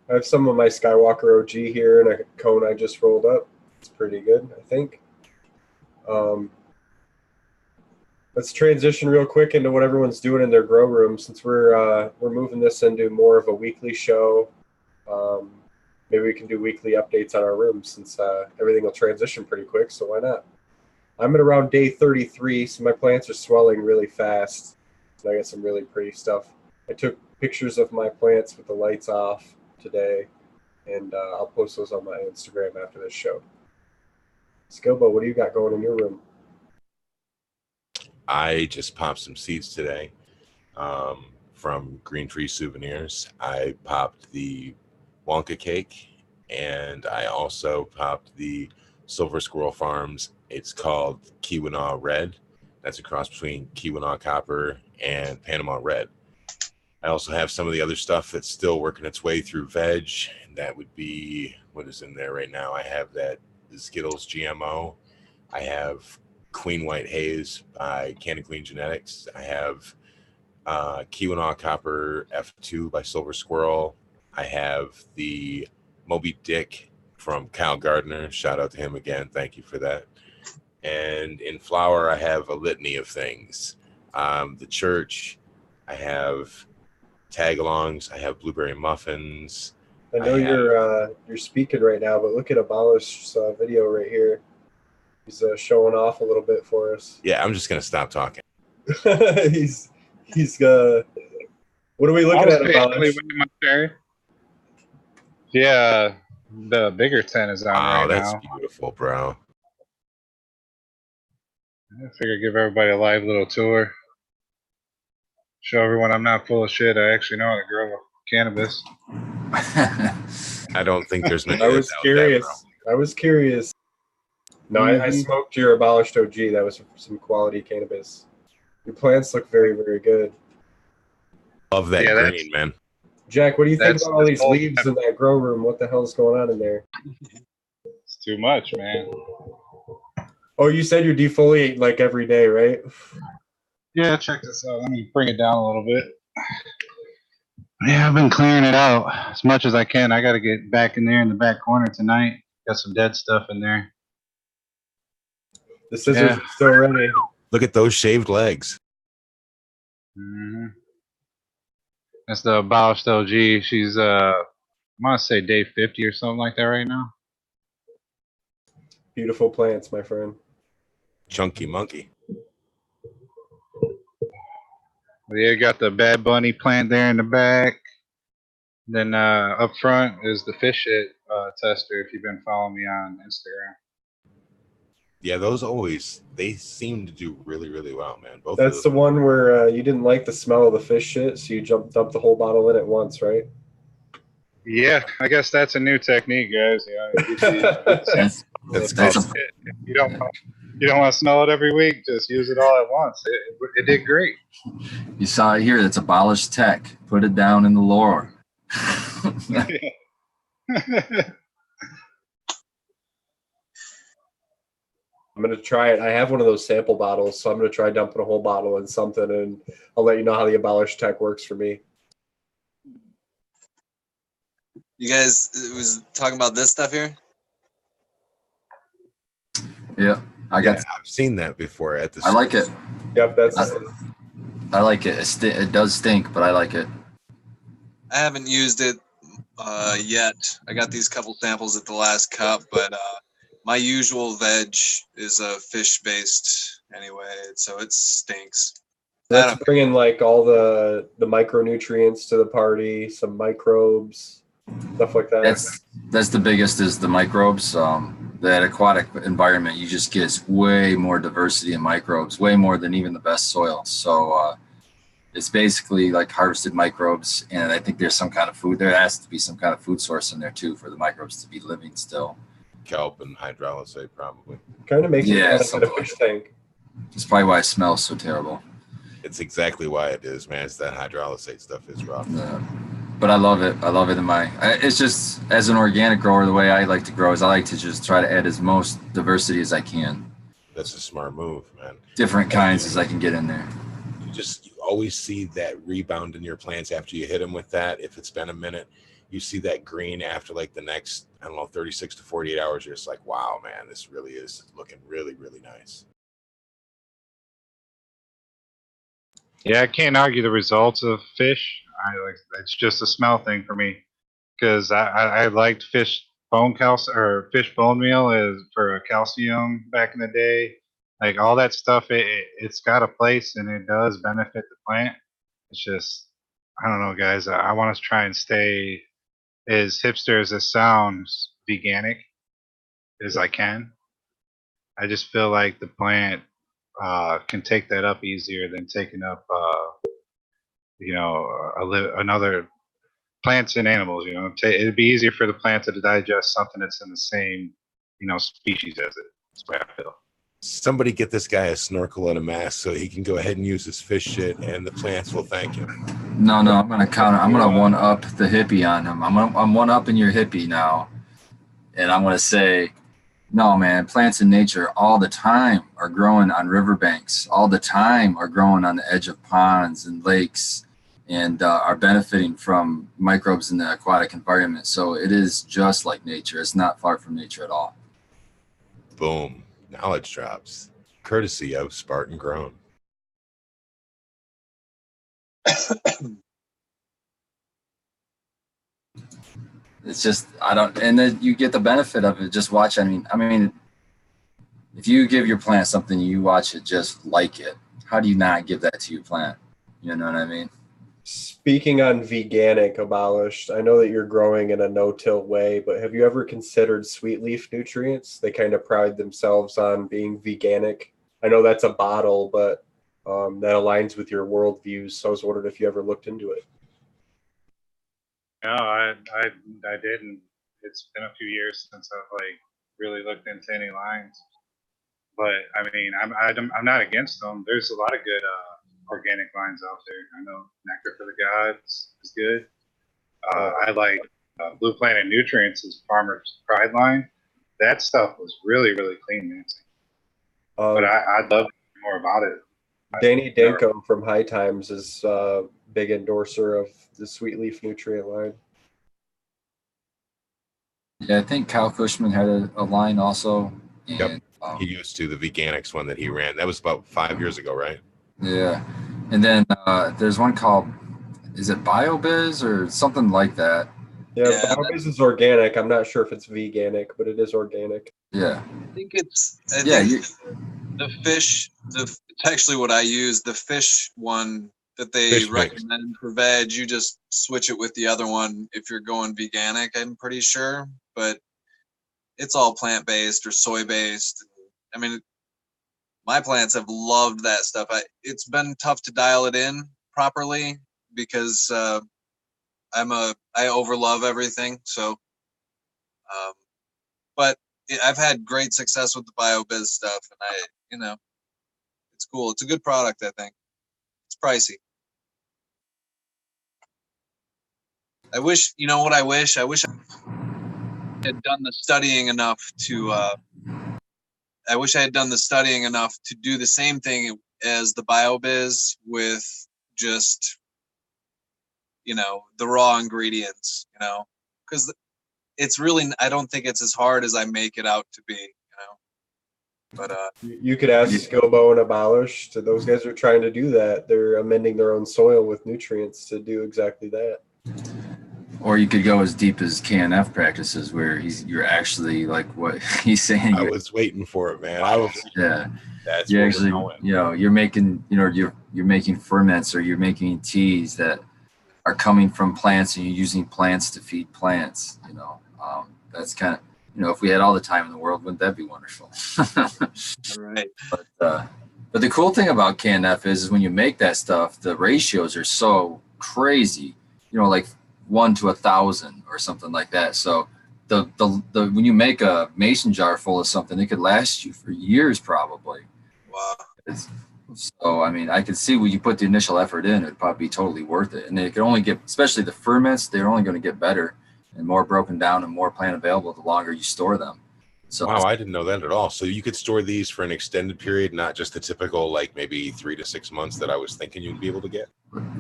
Speaker 1: I have some of my Skywalker OG here in a cone I just rolled up. It's pretty good, I think. Let's transition real quick into what everyone's doing in their grow room, since we're moving this into more of a weekly show. Maybe we can do weekly updates on our rooms, since everything will transition pretty quick, so why not? I'm at around day 33, so my plants are swelling really fast. And I got some really pretty stuff. I took pictures of my plants with the lights off today, and I'll post those on my Instagram after this show. Skilbo, what do you got going in your room?
Speaker 2: I just popped some seeds today from Green Tree Souvenirs. I popped the Wonka cake, and I also popped the Silver Squirrel Farms. It's called Keweenaw Red. That's a cross between Keweenaw Copper and Panama Red. I also have some of the other stuff that's still working its way through veg, and that would be what is in there right now. I have that Skittles GMO. I have Queen White Haze by Candy Queen Genetics. I have Keweenaw Copper F2 by Silver Squirrel. I have the Moby Dick from Kyle Gardner. Shout out to him again. Thank you for that. And in flower, I have a litany of things. The church, I have tag-alongs, I have blueberry muffins.
Speaker 1: I know you're speaking right now, but look at Abolish's video right here. He's showing off a little bit for us.
Speaker 2: Yeah, I'm just gonna stop talking.
Speaker 1: he's what are we looking at, Abolish?
Speaker 5: Yeah, the bigger tent is on
Speaker 2: Wow,
Speaker 5: right
Speaker 2: that's
Speaker 5: now.
Speaker 2: beautiful, bro.
Speaker 5: I figured give everybody a live little tour. Show everyone I'm not full of shit. I actually know how to grow cannabis.
Speaker 2: I don't think there's many.
Speaker 1: I was
Speaker 2: that
Speaker 1: curious.
Speaker 2: doubt that,
Speaker 1: I was curious. No, I smoked your Abolished OG. That was some quality cannabis. Your plants look very, very good.
Speaker 2: bro. Love that
Speaker 5: Yeah,
Speaker 2: green, man.
Speaker 1: Jack, what do you think
Speaker 5: That's
Speaker 1: about all these
Speaker 5: old-
Speaker 1: leaves in that grow room? What the hell's going on in there?
Speaker 5: It's too much, man.
Speaker 1: Oh, you said you defoliate like every day, right?
Speaker 5: Yeah, check this out. Let me bring it down a little bit. Yeah, I've been clearing it out as much as I can. I got to get back in there in the back corner tonight. Got some dead stuff in there.
Speaker 1: The scissors are still ready.
Speaker 2: Look at those shaved legs.
Speaker 5: hmm That's the Abolished LG. She's I want to say day 50 or something like that right now.
Speaker 1: Beautiful plants, my friend.
Speaker 2: Chunky monkey.
Speaker 5: Yeah, got the Bad Bunny plant there in the back. Then up front is the fish shit tester. If you've been following me on Instagram.
Speaker 2: Yeah, those always, they seem to do really, really well, man. Both
Speaker 1: That's
Speaker 2: of
Speaker 1: the
Speaker 2: those.
Speaker 1: one where you didn't like the smell of the fish shit, so you dumped the whole bottle in at once, right?
Speaker 5: Yeah, I guess that's a new technique, guys. Yeah,
Speaker 4: That's,
Speaker 2: That's
Speaker 4: that's
Speaker 2: called,
Speaker 5: you don't want to smell it every week. Just use it all at once. It did great.
Speaker 4: you saw it here. That's abolished tech. Put it down in the lore.
Speaker 1: I'm gonna try it. I have one of those sample bottles, so I'm gonna try dumping a whole bottle in something, and I'll let you know how the Abolished tech works for me.
Speaker 3: You guys was talking about this stuff here?
Speaker 4: Yeah, I got.
Speaker 2: yeah, I've seen that before at the
Speaker 4: I like it.
Speaker 1: Yep, that's
Speaker 4: I like it. It does stink, but I like it.
Speaker 3: I haven't used it yet. I got these couple samples at the last cup, but my usual veg is fish based anyway, so it stinks.
Speaker 1: that's bringing like all the micronutrients to the party, some microbes, stuff like that.
Speaker 4: That's the biggest is the microbes. That aquatic environment, you just get way more diversity in microbes, way more than even the best soil. So it's basically like harvested microbes, and I think there's some kind of food. There has to be some kind of food source in there too for the microbes to be living still.
Speaker 2: kelp and hydrolysate, probably.
Speaker 1: Kind of makes
Speaker 4: Yeah,
Speaker 1: it kind of
Speaker 4: something
Speaker 1: a fish tank.
Speaker 4: That's probably why it smells so terrible.
Speaker 2: It's exactly why it is, man. It's that hydrolysate stuff is rough.
Speaker 4: But I love it. I love it in it's just, as an organic grower, the way I like to grow is I like to just try to add as most diversity as I can.
Speaker 2: That's a smart move, man.
Speaker 4: Different kinds as I can get in there.
Speaker 2: You always see that rebound in your plants after you hit them with that. If it's been a minute, you see that green after like the next, 36 to 48 hours. You're just like, wow, man, this really is looking really, really nice.
Speaker 5: Yeah, I can't argue the results of fish. It's just a smell thing for me, because I liked fish bone meal is for calcium back in the day. Like all that stuff, it's got a place and it does benefit the plant. It's just, I don't know, guys. I want to try and stay as hipster as it sounds, veganic as I can. I just feel like the plant can take that up easier than taking up, another plants and animals. It'd be easier for the plant to digest something that's in the same, species as it. That's the way I feel.
Speaker 2: Somebody get this guy a snorkel and a mask so he can go ahead and use his fish shit, and the plants will thank him.
Speaker 4: No, I'm gonna counter. I'm gonna one up the hippie on him. I'm one upping your hippie now, and I'm gonna say, no, man. Plants in nature all the time are growing on riverbanks. All the time are growing on the edge of ponds and lakes, and are benefiting from microbes in the aquatic environment. So it is just like nature. It's not far from nature at all.
Speaker 2: Boom. Knowledge drops. Courtesy of Spartan Grown.
Speaker 4: It's just and then you get the benefit of it. Just watch. I mean, if you give your plant something, you watch it just like it. How do you not give that to your plant? You know what I mean?
Speaker 1: Speaking on veganic abolished, I know that you're growing in a no-till way, but have you ever considered sweet leaf nutrients? They kind of pride themselves on being veganic. I know that's a bottle, but that aligns with your worldviews. So I was wondering if you ever looked into it.
Speaker 5: No, I didn't. It's been a few years since I've like really looked into any lines. But I mean, I'm not against them. There's a lot of good organic lines out there. I know Nectar for the Gods is good. I like Blue Planet Nutrients' Farmer's Pride line. That stuff was really, really clean, Nancy. But I'd love to hear more about it.
Speaker 1: Danny Danko from High Times is a big endorser of the Sweet Leaf Nutrient line.
Speaker 4: Yeah, I think Kyle Cushman had a line also. And,
Speaker 2: Yep. He used to, the Veganics one that he ran. That was about 5 years ago, right?
Speaker 4: Yeah. And then there's one called, is it BioBiz or something like that?
Speaker 1: Yeah,
Speaker 3: Yeah,
Speaker 1: BioBiz is organic. I'm not sure if it's veganic, but it is organic.
Speaker 4: Yeah.
Speaker 3: I think it's
Speaker 4: Yeah.
Speaker 3: the fish. It's actually what I use. The fish one that they
Speaker 2: Fish mix.
Speaker 3: recommend for veg. You just switch it with the other one if you're going veganic. I'm pretty sure, but it's all plant based or soy based. I mean, my plants have loved that stuff. It's been tough to dial it in properly because I overlove everything. So, but I've had great success with the BioBiz stuff, and it's cool. It's a good product. I think it's pricey. I wish, you know what I wish? I wish I had done the studying enough to. I wish I had done the studying enough to do the same thing as the BioBiz with just, the raw ingredients. Because it's really, I don't think it's as hard as I make it out to be. But
Speaker 1: You could ask Skilbo and Abolished. Those guys are trying to do that. They're amending their own soil with nutrients to do exactly that.
Speaker 4: Or you could go as deep as KNF practices, where you're actually like what he's saying.
Speaker 2: I was waiting for it, man. That's
Speaker 4: you're
Speaker 2: where
Speaker 4: actually,
Speaker 2: we're going.
Speaker 4: you're making, you're making ferments, or you're making teas that are coming from plants, and you're using plants to feed plants. That's kind of, if we had all the time in the world, wouldn't that be wonderful?
Speaker 3: right.
Speaker 4: But the cool thing about KNF is when you make that stuff, the ratios are so crazy. Like 1 to 1,000 or something like that. So the when you make a mason jar full of something, it could last you for years probably.
Speaker 3: Wow.
Speaker 4: So I mean, I could see when you put the initial effort in, it'd probably be totally worth it. And it could only get, especially the ferments, they're only going to get better and more broken down and more plant available the longer you store them. So
Speaker 2: Wow, I didn't know that at all. So you could store these for an extended period, not just the typical like maybe 3 to 6 months that I was thinking you'd be able to get.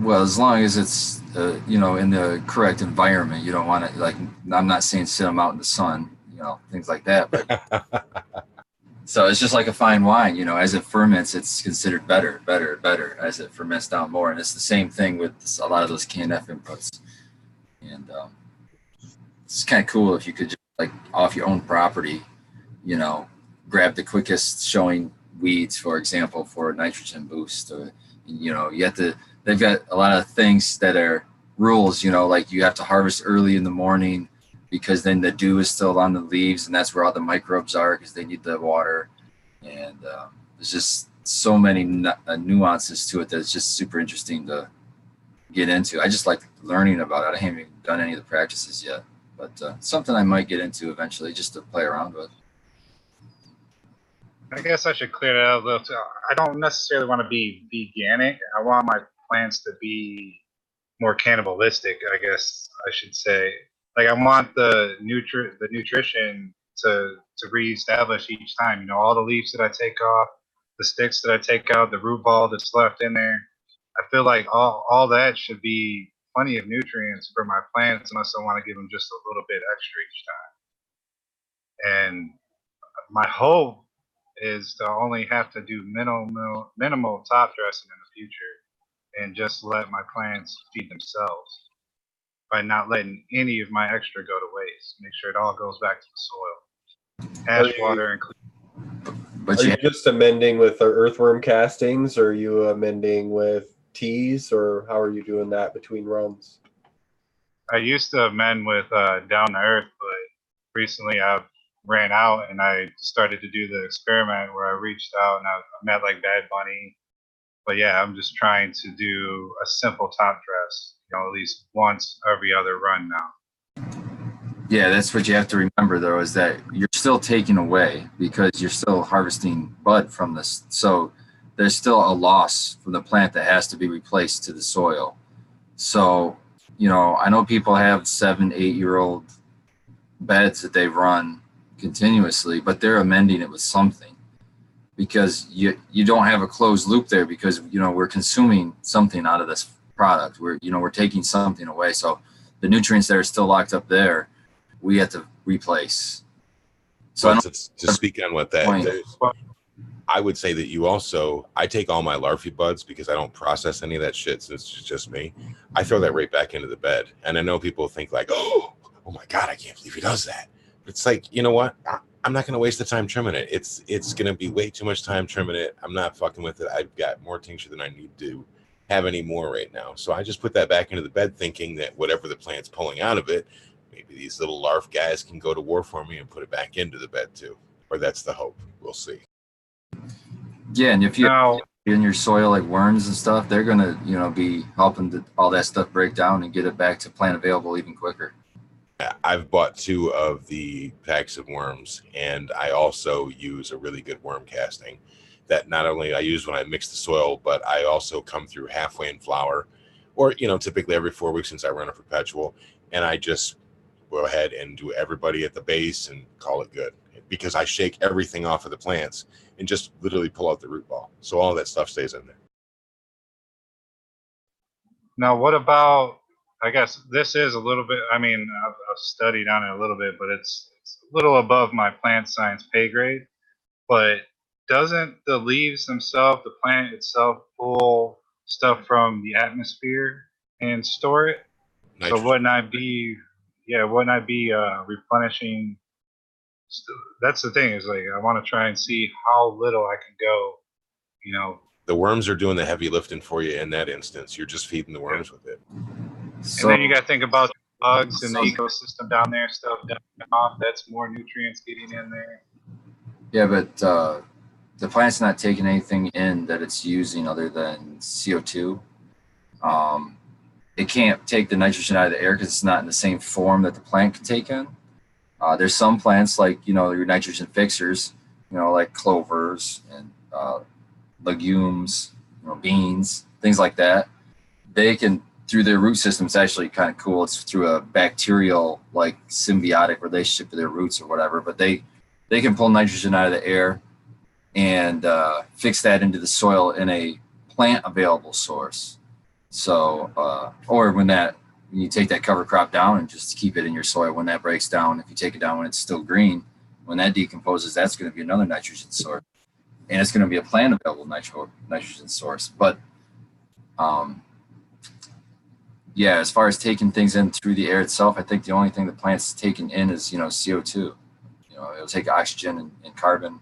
Speaker 4: Well, as long as it's in the correct environment. You don't want to, like, I'm not saying sit them out in the sun, things like that. But so it's just like a fine wine. As it ferments, it's considered better as it ferments down more. And it's the same thing with a lot of those KNF inputs. And it's kind of cool if you could just, like, off your own property, grab the quickest showing weeds, for example, for a nitrogen boost. Or, they've got a lot of things that are rules, like you have to harvest early in the morning because then the dew is still on the leaves, and that's where all the microbes are because they need the water. And there's just so many nuances to it that it's just super interesting to get into. I just like learning about it. I haven't even done any of the practices yet, but something I might get into eventually just to play around with.
Speaker 5: I guess I should clear that up a little too. I don't necessarily want to be veganic. I want my plants to be more cannibalistic, I guess I should say. Like I want the nutrition to reestablish each time. You know, all the leaves that I take off, the sticks that I take out, the root ball that's left in there. I feel like all that should be plenty of nutrients for my plants, unless I want to give them just a little bit extra each time. And my hope is to only have to do minimal top dressing in the future and just let my plants feed themselves by not letting any of my extra go to waste. Make sure it all goes back to the soil. Ash water included.
Speaker 4: But
Speaker 1: Are
Speaker 4: you
Speaker 1: you just amending with the earthworm castings, or are you amending with teas, or how are you doing that between runs?
Speaker 5: I used to amend with down to earth, but recently I've ran out and I started to do the experiment where I reached out and I met like Bad Bunny. But yeah, I'm just trying to do a simple top dress, you know, at least once every other run now.
Speaker 4: Yeah, that's what you have to remember, though, is that you're still taking away because you're still harvesting bud from this. So there's still a loss from the plant that has to be replaced to the soil. So, you know, I know people have 7, 8-year-old beds that they run continuously, but they're amending it with something because you don't have a closed loop there because, you know, we're consuming something out of this product. We're taking something away. So the nutrients that are still locked up there, we have to replace. So
Speaker 2: to speak on what that, I would say that you also, I take all my larvae buds because I don't process any of that shit since it's just me. I throw that right back into the bed. And I know people think like, oh my God, I can't believe he does that. But it's like, you know what? I'm not going to waste the time trimming it. It's going to be way too much time trimming it. I'm not fucking with it. I've got more tincture than I need to have any more right now. So I just put that back into the bed thinking that whatever the plant's pulling out of it, maybe these little larvae guys can go to war for me and put it back into the bed too. Or that's the hope. We'll see.
Speaker 4: Yeah, and if you in your soil like worms and stuff, they're gonna, you know, be helping all that stuff break down and get it back to plant available even quicker.
Speaker 2: I've bought 2 of the packs of worms, and I also use a really good worm casting that not only I use when I mix the soil, but I also come through halfway in flower, or, you know, typically every 4 weeks since I run a perpetual, and I just go ahead and do everybody at the base and call it good because I shake everything off of the plants and just literally pull out the root ball. So all that stuff stays in there.
Speaker 5: Now, what about, I guess this is a little bit, I mean, I've studied on it a little bit, but it's a little above my plant science pay grade. But doesn't the leaves themselves, the plant itself, pull stuff from the atmosphere and store it?
Speaker 2: Nitrogen.
Speaker 5: So wouldn't I be replenishing? That's the thing, is like I want to try and see how little I can go, you know.
Speaker 2: The worms are doing the heavy lifting for you in that instance. You're just feeding the worms with it.
Speaker 5: So, and then you got to think about the bugs and the ecosystem down there, stuff down off. That's more nutrients getting in there.
Speaker 4: Yeah, but the plant's not taking anything in that it's using other than CO2. It can't take the nitrogen out of the air because it's not in the same form that the plant can take in. There's some plants like, you know, your nitrogen fixers, you know, like clovers and legumes, you know, beans, things like that. They can, through their root system, it's actually kind of cool. It's through a bacterial, like symbiotic relationship to their roots or whatever, but they can pull nitrogen out of the air and fix that into the soil in a plant available source. So, or when you take that cover crop down and just keep it in your soil, when that breaks down, if you take it down when it's still green, when that decomposes, that's going to be another nitrogen source. And it's going to be a plant available nitrogen source. But yeah, as far as taking things in through the air itself, I think the only thing the plant's taking in is, you know, CO2. You know, it'll take oxygen and carbon,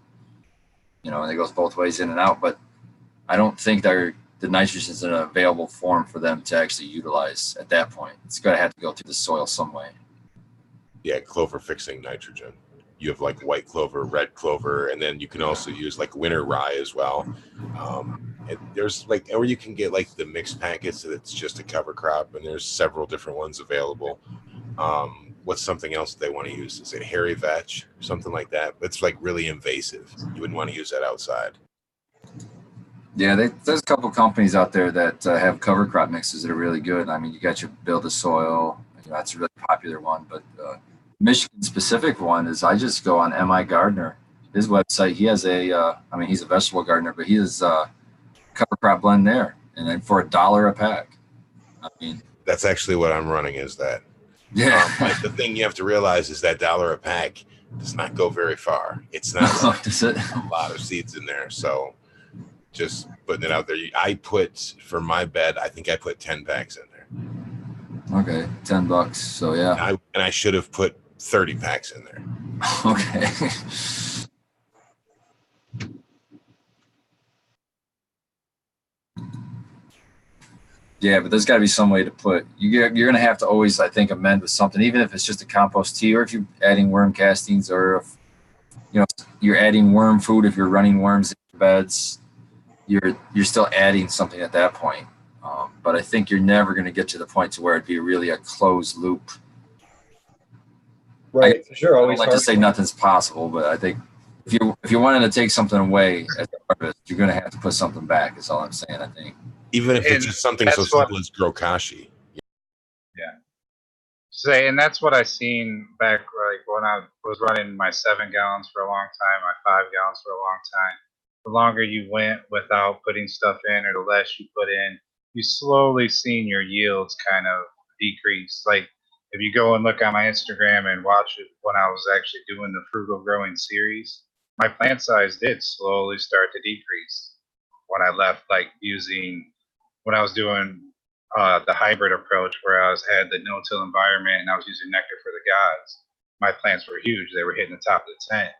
Speaker 4: you know, and it goes both ways in and out. But I don't think the nitrogen is in an available form for them to actually utilize at that point. It's going to have to go through the soil some way.
Speaker 2: Yeah, clover fixing nitrogen. You have like white clover, red clover, and then you can also use like winter rye as well. And there's like, or you can get like the mixed packets that's just a cover crop, and there's several different ones available. what's something else they want to use? Is it hairy vetch, something like that? It's like really invasive. You wouldn't want to use that outside.
Speaker 4: Yeah, there's a couple companies out there that have cover crop mixes that are really good. I mean, you got your Build a Soil, that's a really popular one. But Michigan specific one is I just go on MI Gardener, his website. He has he's a vegetable gardener, but he has cover crop blend there, and then for $1 a pack. I mean,
Speaker 2: that's actually what I'm running. Is that?
Speaker 4: Yeah.
Speaker 2: But the thing you have to realize is that $1 a pack does not go very far. It's not
Speaker 4: Does it?
Speaker 2: a lot of seeds in there. So just putting it out there. I put, for my bed, I think I put 10 packs in there.
Speaker 4: Okay, $10. So yeah.
Speaker 2: And I should have put 30 packs in there.
Speaker 4: Okay. Yeah, but there's got to be some way to put. You're going to have to always, I think, amend with something, even if it's just a compost tea, or if you're adding worm castings, or if you're adding worm food. If you're running worms in your beds, you're still adding something at that point. But I think you're never going to get to the point to where it'd be really a closed loop.
Speaker 1: Right. Sure.
Speaker 4: I
Speaker 1: Always
Speaker 4: don't like to say nothing's possible, but I think if you're wanting to take something away as a harvest, you're going to have to put something back. Is all I'm saying. I think.
Speaker 2: Even if it's just something so simple as grow kashi.
Speaker 5: Yeah. Say, and that's what I seen back like when I was running my 7 gallons for a long time, my 5 gallons for a long time. The longer you went without putting stuff in, or the less you put in, you slowly seen your yields kind of decrease. Like if you go and look on my Instagram and watch it when I was actually doing the frugal growing series, my plant size did slowly start to decrease when I left when I was doing the hybrid approach, where I had the no-till environment and I was using Nectar for the Gods. My plants were huge; they were hitting the top of the tent.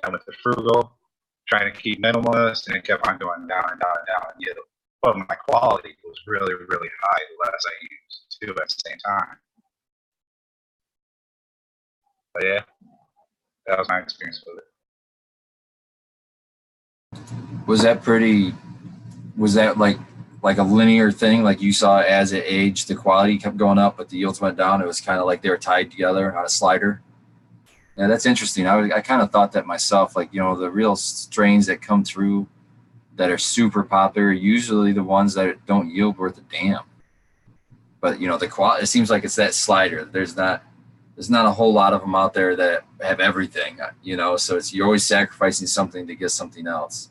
Speaker 5: And with the frugal, trying to keep minimalist, and it kept on going down and down and down. And but my quality was really, really high the less I used too at the same time. But yeah, that was my experience with it.
Speaker 4: Was that like a linear thing? Like you saw as it aged, the quality kept going up, but the yields went down. It was kind of like they were tied together on a slider. Yeah, that's interesting. I kind of thought that myself. Like, the real strains that come through that are super popular are usually the ones that don't yield worth a damn. But the quality, it seems like it's that slider. There's not a whole lot of them out there that have everything. So you're always sacrificing something to get something else.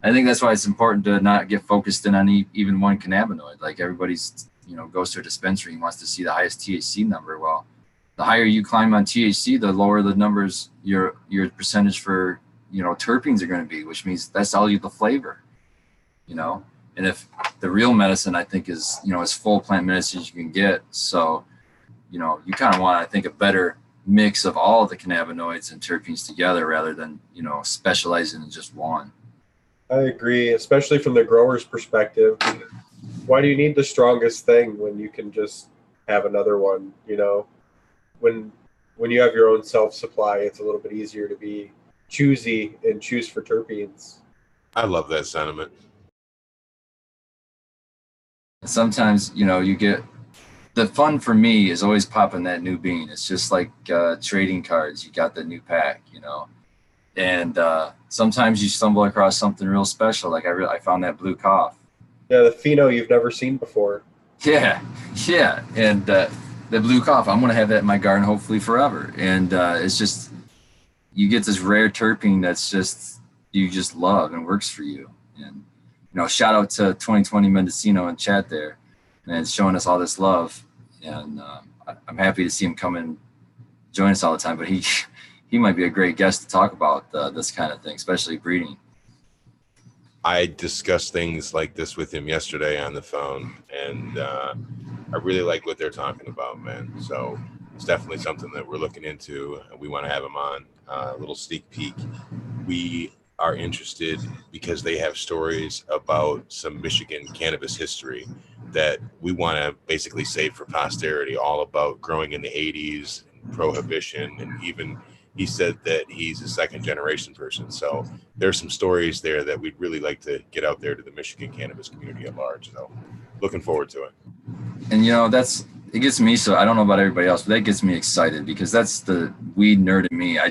Speaker 4: I think that's why it's important to not get focused in on even one cannabinoid. Like everybody's, goes to a dispensary and wants to see the highest THC number. Well, the higher you climb on THC, the lower the numbers your percentage for terpenes are going to be, which means that's all the flavor. And if the real medicine, I think, is as full plant medicine as you can get. So you kind of want, I think, a better mix of all of the cannabinoids and terpenes together rather than specializing in just one.
Speaker 1: I agree, especially from the grower's perspective. Why do you need the strongest thing when you can just have another one? When you have your own self-supply, it's a little bit easier to be choosy and choose for terpenes.
Speaker 2: I love that sentiment.
Speaker 4: Sometimes, you get the fun for me is always popping that new bean. It's just like trading cards. You got the new pack, and sometimes you stumble across something real special. Like I found that blue cough.
Speaker 1: Yeah, the pheno you've never seen before.
Speaker 4: Yeah, and the blue cough, I'm gonna have that in my garden hopefully forever. And it's just, you get this rare terpene that's just you just love and works for you. And shout out to 2020 Mendocino in chat there, and showing us all this love. And I'm happy to see him come and join us all the time. But he might be a great guest to talk about this kind of thing, especially breeding.
Speaker 2: I discussed things like this with him yesterday on the phone, and I really like what they're talking about, man. So it's definitely something that we're looking into. We want to have him on. A little sneak peek. We are interested because they have stories about some Michigan cannabis history that we want to basically save for posterity, all about growing in the 80s, prohibition, and even he said that he's a second generation person. So there's some stories there that we'd really like to get out there to the Michigan cannabis community at large. So looking forward to it.
Speaker 4: And that's it gets me, so I don't know about everybody else, but that gets me excited because that's the weed nerd in me. I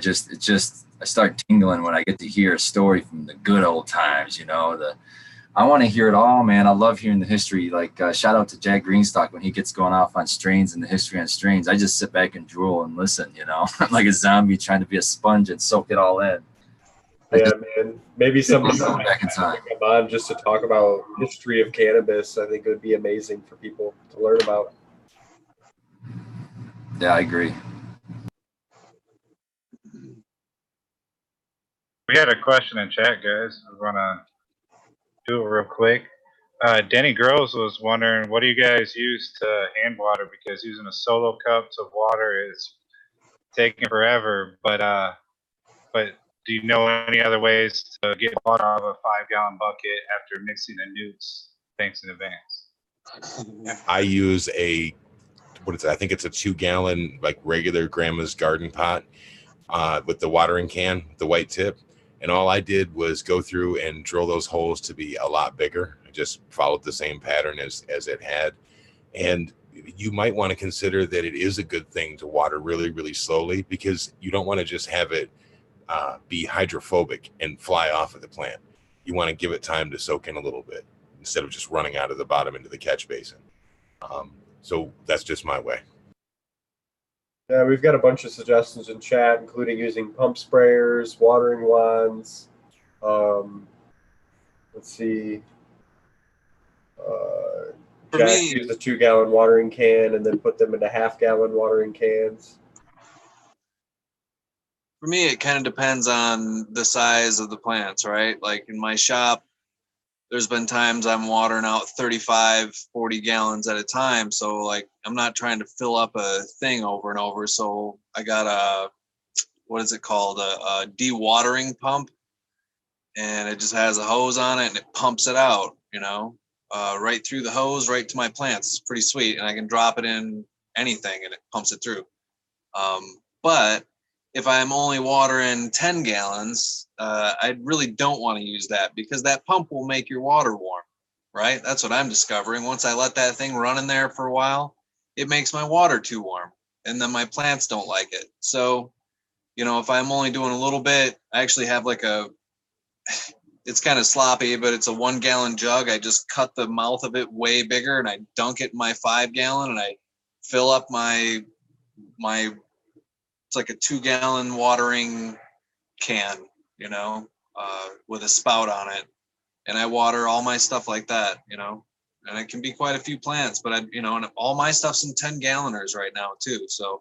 Speaker 4: start tingling when I get to hear a story from the good old times, I want to hear it all, man. I love hearing the history. Like, shout out to Jack Greenstock when he gets going off on strains and the history on strains. I just sit back and drool and listen, I'm like a zombie trying to be a sponge and soak it all in.
Speaker 1: Yeah, man. Maybe someday
Speaker 4: Back in time.
Speaker 1: come on just to talk about history of cannabis. I think it would be amazing for people to learn about.
Speaker 4: Yeah, I agree.
Speaker 5: We had a question in chat, guys. We're gonna do it real quick. Denny Groves was wondering, what do you guys use to hand water? Because using a solo cup to water is taking forever. But do you know any other ways to get water out of a 5-gallon bucket after mixing the newts? Thanks in advance.
Speaker 2: I use I think it's a 2-gallon like regular grandma's garden pot with the watering can, the white tip. And all I did was go through and drill those holes to be a lot bigger. I just followed the same pattern as it had. And you might want to consider that it is a good thing to water really, really slowly, because you don't want to just have it be hydrophobic and fly off of the plant. You want to give it time to soak in a little bit instead of just running out of the bottom into the catch basin. So that's just my way.
Speaker 1: Yeah, we've got a bunch of suggestions in chat, including using pump sprayers, watering wands. Let's see.
Speaker 3: For
Speaker 1: Jack
Speaker 3: me-
Speaker 1: used a 2-gallon watering can and then put them into half-gallon watering cans.
Speaker 3: For me, it kind of depends on the size of the plants, right? Like in my shop, there's been times I'm watering out 35, 40 gallons at a time. So like, I'm not trying to fill up a thing over and over. So I got what is it called? A dewatering pump. And it just has a hose on it and it pumps it out, right through the hose, right to my plants. It's pretty sweet. And I can drop it in anything and it pumps it through. But if I'm only watering 10 gallons, I really don't want to use that because that pump will make your water warm, right? That's what I'm discovering. Once I let that thing run in there for a while, it makes my water too warm and then my plants don't like it. So, if I'm only doing a little bit, I actually have like it's kind of sloppy, but it's a 1-gallon jug. I just cut the mouth of it way bigger and I dunk it in my 5-gallon and I fill up my it's like a 2-gallon watering can, with a spout on it. And I water all my stuff like that, and it can be quite a few plants, but and all my stuff's in 10-galloners right now too. So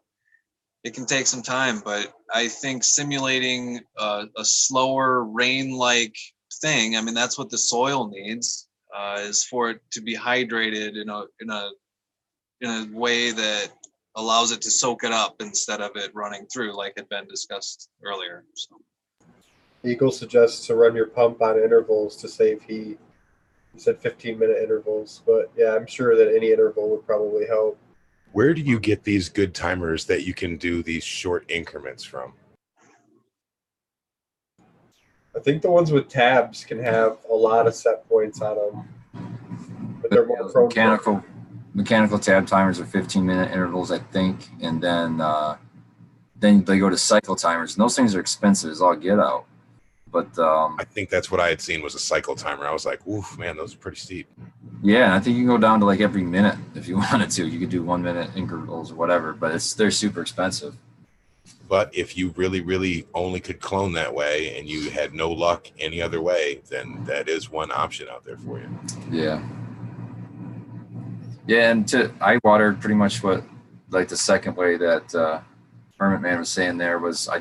Speaker 3: it can take some time, but I think simulating a slower rain-like thing, I mean, that's what the soil needs, is for it to be hydrated in a way that allows it to soak it up instead of it running through like had been discussed earlier. So.
Speaker 1: Eagle suggests to run your pump on intervals to save heat. He said 15-minute intervals, but yeah, I'm sure that any interval would probably help.
Speaker 2: Where do you get these good timers that you can do these short increments from?
Speaker 1: I think the ones with tabs can have a lot of set points on them, but they're more prone.
Speaker 4: Mechanical tab timers are 15-minute intervals, I think, and then they go to cycle timers, and those things are expensive as all get out. But
Speaker 2: I think that's what I had seen was a cycle timer. I was like, oof, man, those are pretty steep.
Speaker 4: Yeah, I think you can go down to like every minute if you wanted to. You could do 1-minute intervals or whatever, but they're super expensive.
Speaker 2: But if you really, really only could clone that way and you had no luck any other way, then that is one option out there for you.
Speaker 4: Yeah. Yeah, and I water pretty much what, like the second way that Hermit Man was saying there was I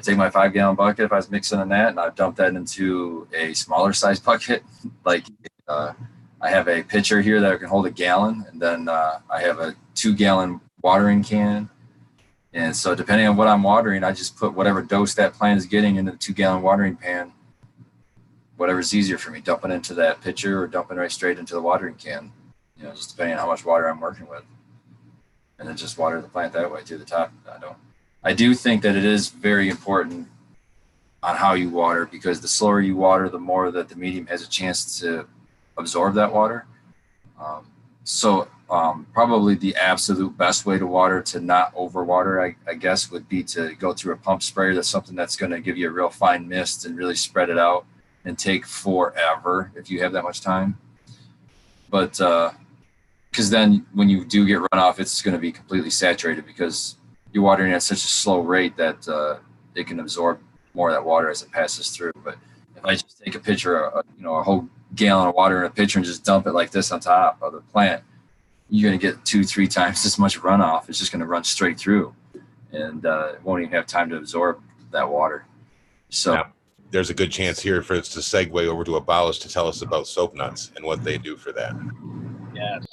Speaker 4: take my 5-gallon bucket if I was mixing in that and I dump that into a smaller size bucket. Like I have a pitcher here that can hold a gallon, and then I have a 2-gallon watering can. And so depending on what I'm watering, I just put whatever dose that plant is getting into the 2-gallon watering pan, whatever's easier for me, dumping into that pitcher or dumping right straight into the watering can, just depending on how much water I'm working with. And then just water the plant that way to the top. I do think that it is very important on how you water, because the slower you water, the more that the medium has a chance to absorb that water. So Probably the absolute best way to water, to not overwater, I guess, would be to go through a pump sprayer. That's something that's going to give you a real fine mist and really spread it out and take forever if you have that much time. But because then when you do get runoff, it's going to be completely saturated because you're watering at such a slow rate that it can absorb more of that water as it passes through. But if I just take a pitcher, a whole gallon of water in a pitcher and just dump it like this on top of the plant, you're going to get 2-3 times as much runoff. It's just going to run straight through, and it won't even have time to absorb that water. So
Speaker 2: now, there's a good chance here for us to segue over to Abolish to tell us about soap nuts and what they do for that.
Speaker 6: Yes.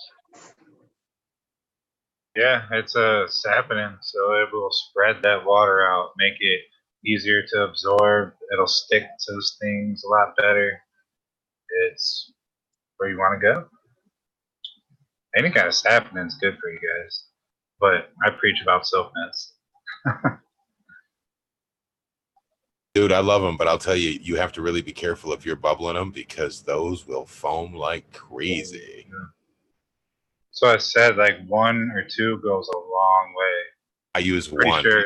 Speaker 5: Yeah, it's a saponin, so it will spread that water out, make it easier to absorb. It'll stick to those things a lot better. It's where you want to go. Any kind of saponin is good for you guys, but I preach about soap nuts.
Speaker 2: Dude, I love them, but I'll tell you, you have to really be careful if you're bubbling them because those will foam like crazy.
Speaker 5: So I said like 1 or 2 goes a long way.
Speaker 2: I use
Speaker 5: Pretty
Speaker 2: one.
Speaker 5: sure.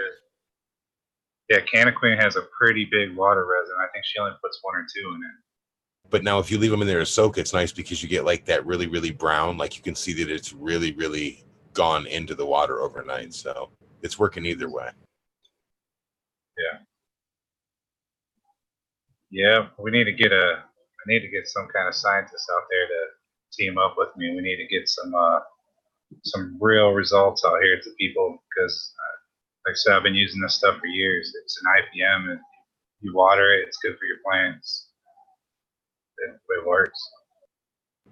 Speaker 5: Yeah, Canna Queen has a pretty big water resin. I think she only puts 1 or 2 in it.
Speaker 2: But now if you leave them in there to soak, it's nice because you get like that really, really brown. Like you can see that it's really, really gone into the water overnight. So it's working either way.
Speaker 5: Yeah, we need to get I need to get some kind of scientist out there to team up with me. We need to get some real results out here to people because, like I said, I've been using this stuff for years. It's an IPM, and you water it, it's good for your plants. It works.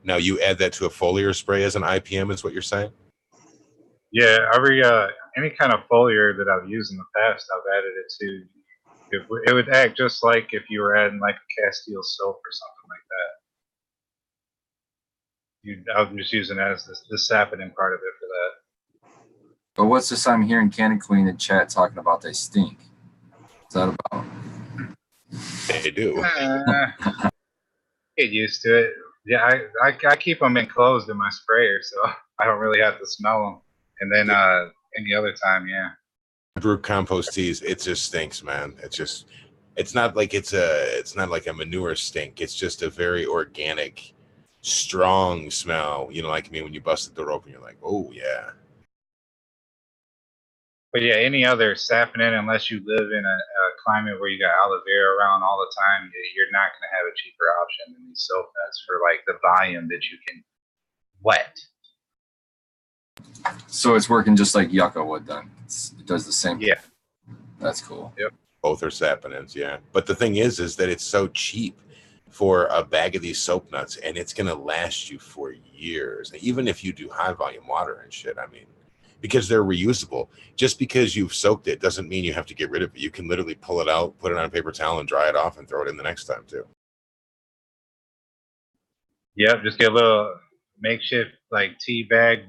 Speaker 2: Now you add that to a foliar spray as an IPM is what you're saying?
Speaker 5: Yeah, every any kind of foliar that I've used in the past, I've added it to. It would act just like if you were adding like a Castile soap or something like that. I'm just using it as the saponin part of it for that.
Speaker 4: but what's this I'm hearing Canna Queen in chat talking about they stink? What's that about?
Speaker 2: They do.
Speaker 5: Get used to it. Yeah, I keep them enclosed in my sprayer, so I don't really have to smell them. And then any other time, yeah.
Speaker 2: Brew compost teas, it just stinks, man. It's not like it's not like a manure stink. It's just a very organic, strong smell. You know, like when you bust the door open, you're like, oh yeah.
Speaker 5: But yeah, any other saponin, unless you live in a climate where you got aloe vera around all the time, you're not going to have a cheaper option than these soap nuts for like the volume that you can wet.
Speaker 4: So it's working just like yucca would then. It does the same.
Speaker 5: Yeah.
Speaker 4: That's cool.
Speaker 5: Yep.
Speaker 2: Both are saponins, yeah. But the thing is that it's so cheap for a bag of these soap nuts, and it's going to last you for years. Even if you do high volume water and shit, I mean, because they're reusable. Just because you've soaked it doesn't mean you have to get rid of it. You can literally pull it out, put it on a paper towel, and dry it off and throw it in the next time too.
Speaker 5: Yep, just get a little makeshift like tea bag,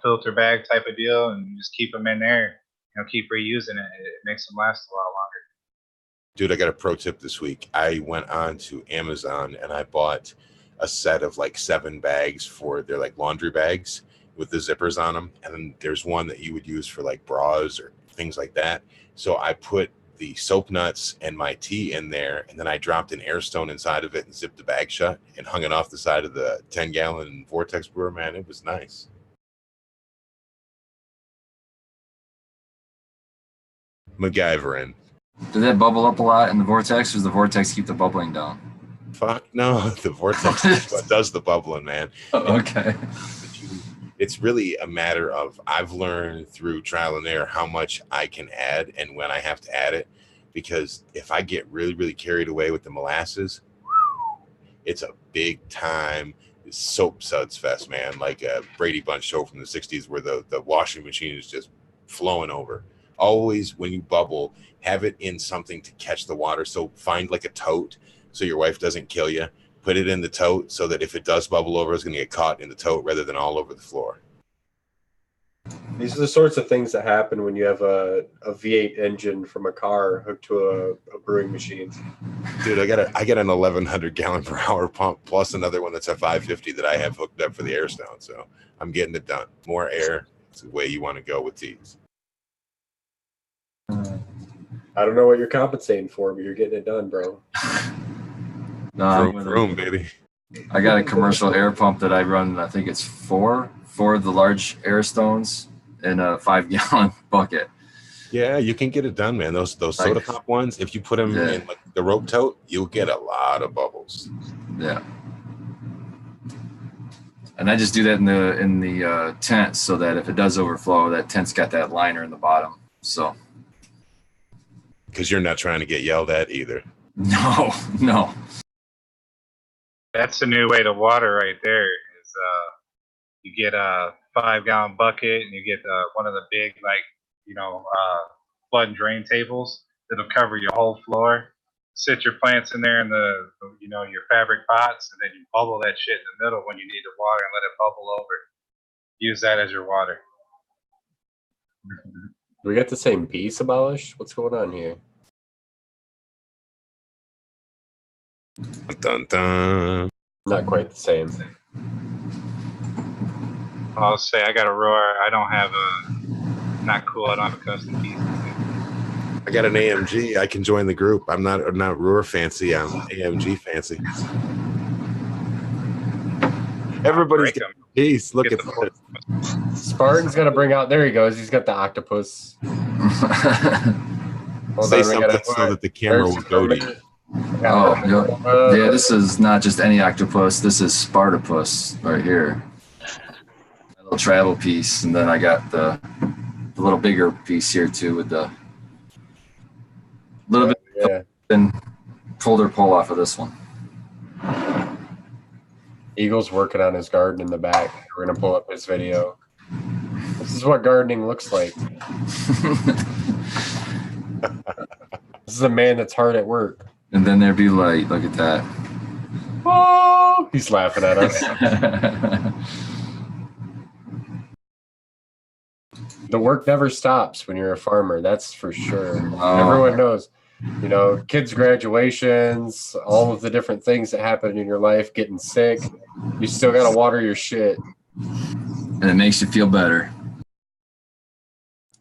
Speaker 5: filter bag type of deal, and just keep them in there. Keep reusing it. It makes them last a lot longer.
Speaker 2: Dude, I got a pro tip this week. I went on to Amazon and I bought a set of like 7 bags for their like laundry bags with the zippers on them. And then there's one that you would use for like bras or things like that. So I put the soap nuts and my tea in there, and then I dropped an air stone inside of it and zipped the bag shut and hung it off the side of the 10-gallon Vortex brewer. Man, it was nice. MacGyvering.
Speaker 4: Did that bubble up a lot in the Vortex, or does the Vortex keep the bubbling down?
Speaker 2: Fuck no, the Vortex is what does the bubbling, man.
Speaker 4: Okay.
Speaker 2: It's really a matter of, I've learned through trial and error how much I can add and when I have to add it, because if I get really, really carried away with the molasses, it's a big time soap suds fest, man. Like a Brady Bunch show from the 60s where the washing machine is just flowing over. Always when you bubble, have it in something to catch the water. So find like a tote so your wife doesn't kill you. Put it in the tote so that if it does bubble over, it's going to get caught in the tote rather than all over the floor.
Speaker 1: These are the sorts of things that happen when you have a V8 engine from a car hooked to a brewing machine.
Speaker 2: Dude, I got an 1100 gallon per hour pump plus another one that's a 550 that I have hooked up for the Airstone. So I'm getting it done. More air. It's the way you want to go with these.
Speaker 1: I don't know what you're compensating for, but you're getting it done, bro.
Speaker 4: No, I'm
Speaker 2: Vroom,
Speaker 4: with
Speaker 2: vroom,
Speaker 4: it.
Speaker 2: baby.
Speaker 4: I got a commercial air pump that I run. I think it's four of the large air stones in a 5-gallon bucket.
Speaker 2: Yeah, you can get it done, man. Those soda
Speaker 4: Like-
Speaker 2: pop ones, if you put them
Speaker 4: Yeah.
Speaker 2: in like the rope tote, you'll get a lot of bubbles.
Speaker 4: Yeah. And I just do that in the tent so that if it does overflow, that tent's got that liner in the bottom. So
Speaker 2: Because you're not trying to get yelled at either.
Speaker 4: no.
Speaker 5: That's the new way to water right there. Is you get a 5-gallon bucket and you get one of the big flood and drain tables that'll cover your whole floor. Sit your plants in there in the your fabric pots, and then you bubble that shit in the middle when you need the water and let it bubble over. Use that as your water.
Speaker 1: Do we got the same piece abolished? What's going on here?
Speaker 2: Dun, dun.
Speaker 1: Not quite the same.
Speaker 5: I'll say I got a roar. I don't have a not cool. I don't have a custom piece.
Speaker 2: I got an AMG. I can join the group. I'm not Roar fancy. I'm AMG fancy. Everybody's
Speaker 5: Break
Speaker 2: got
Speaker 5: 'em.
Speaker 2: a piece. Look
Speaker 5: Get
Speaker 2: at
Speaker 5: the-
Speaker 2: this.
Speaker 1: Spartan's got to bring out. There he goes. He's got the octopus. Hold
Speaker 2: Say
Speaker 1: on, we
Speaker 2: something
Speaker 1: gotta
Speaker 2: so that the camera will go to you.
Speaker 4: Oh, yeah, this is not just any octopus. This is Spartopus right here. A little travel piece, and then I got the little bigger piece here too with the little bit
Speaker 1: Yeah.
Speaker 4: thin folder pull off of this one.
Speaker 1: Eagle's working on his garden in the back. We're gonna pull up his video. This is what gardening looks like. This is a man that's hard at work.
Speaker 4: And then there'd be light. Look at that.
Speaker 1: Oh, he's laughing at us. The work never stops when you're a farmer. That's for sure.
Speaker 4: Oh.
Speaker 1: Everyone knows. You know, kids' graduations, all of the different things that happen in your life, getting sick. You still gotta water your shit.
Speaker 4: And it makes you feel better.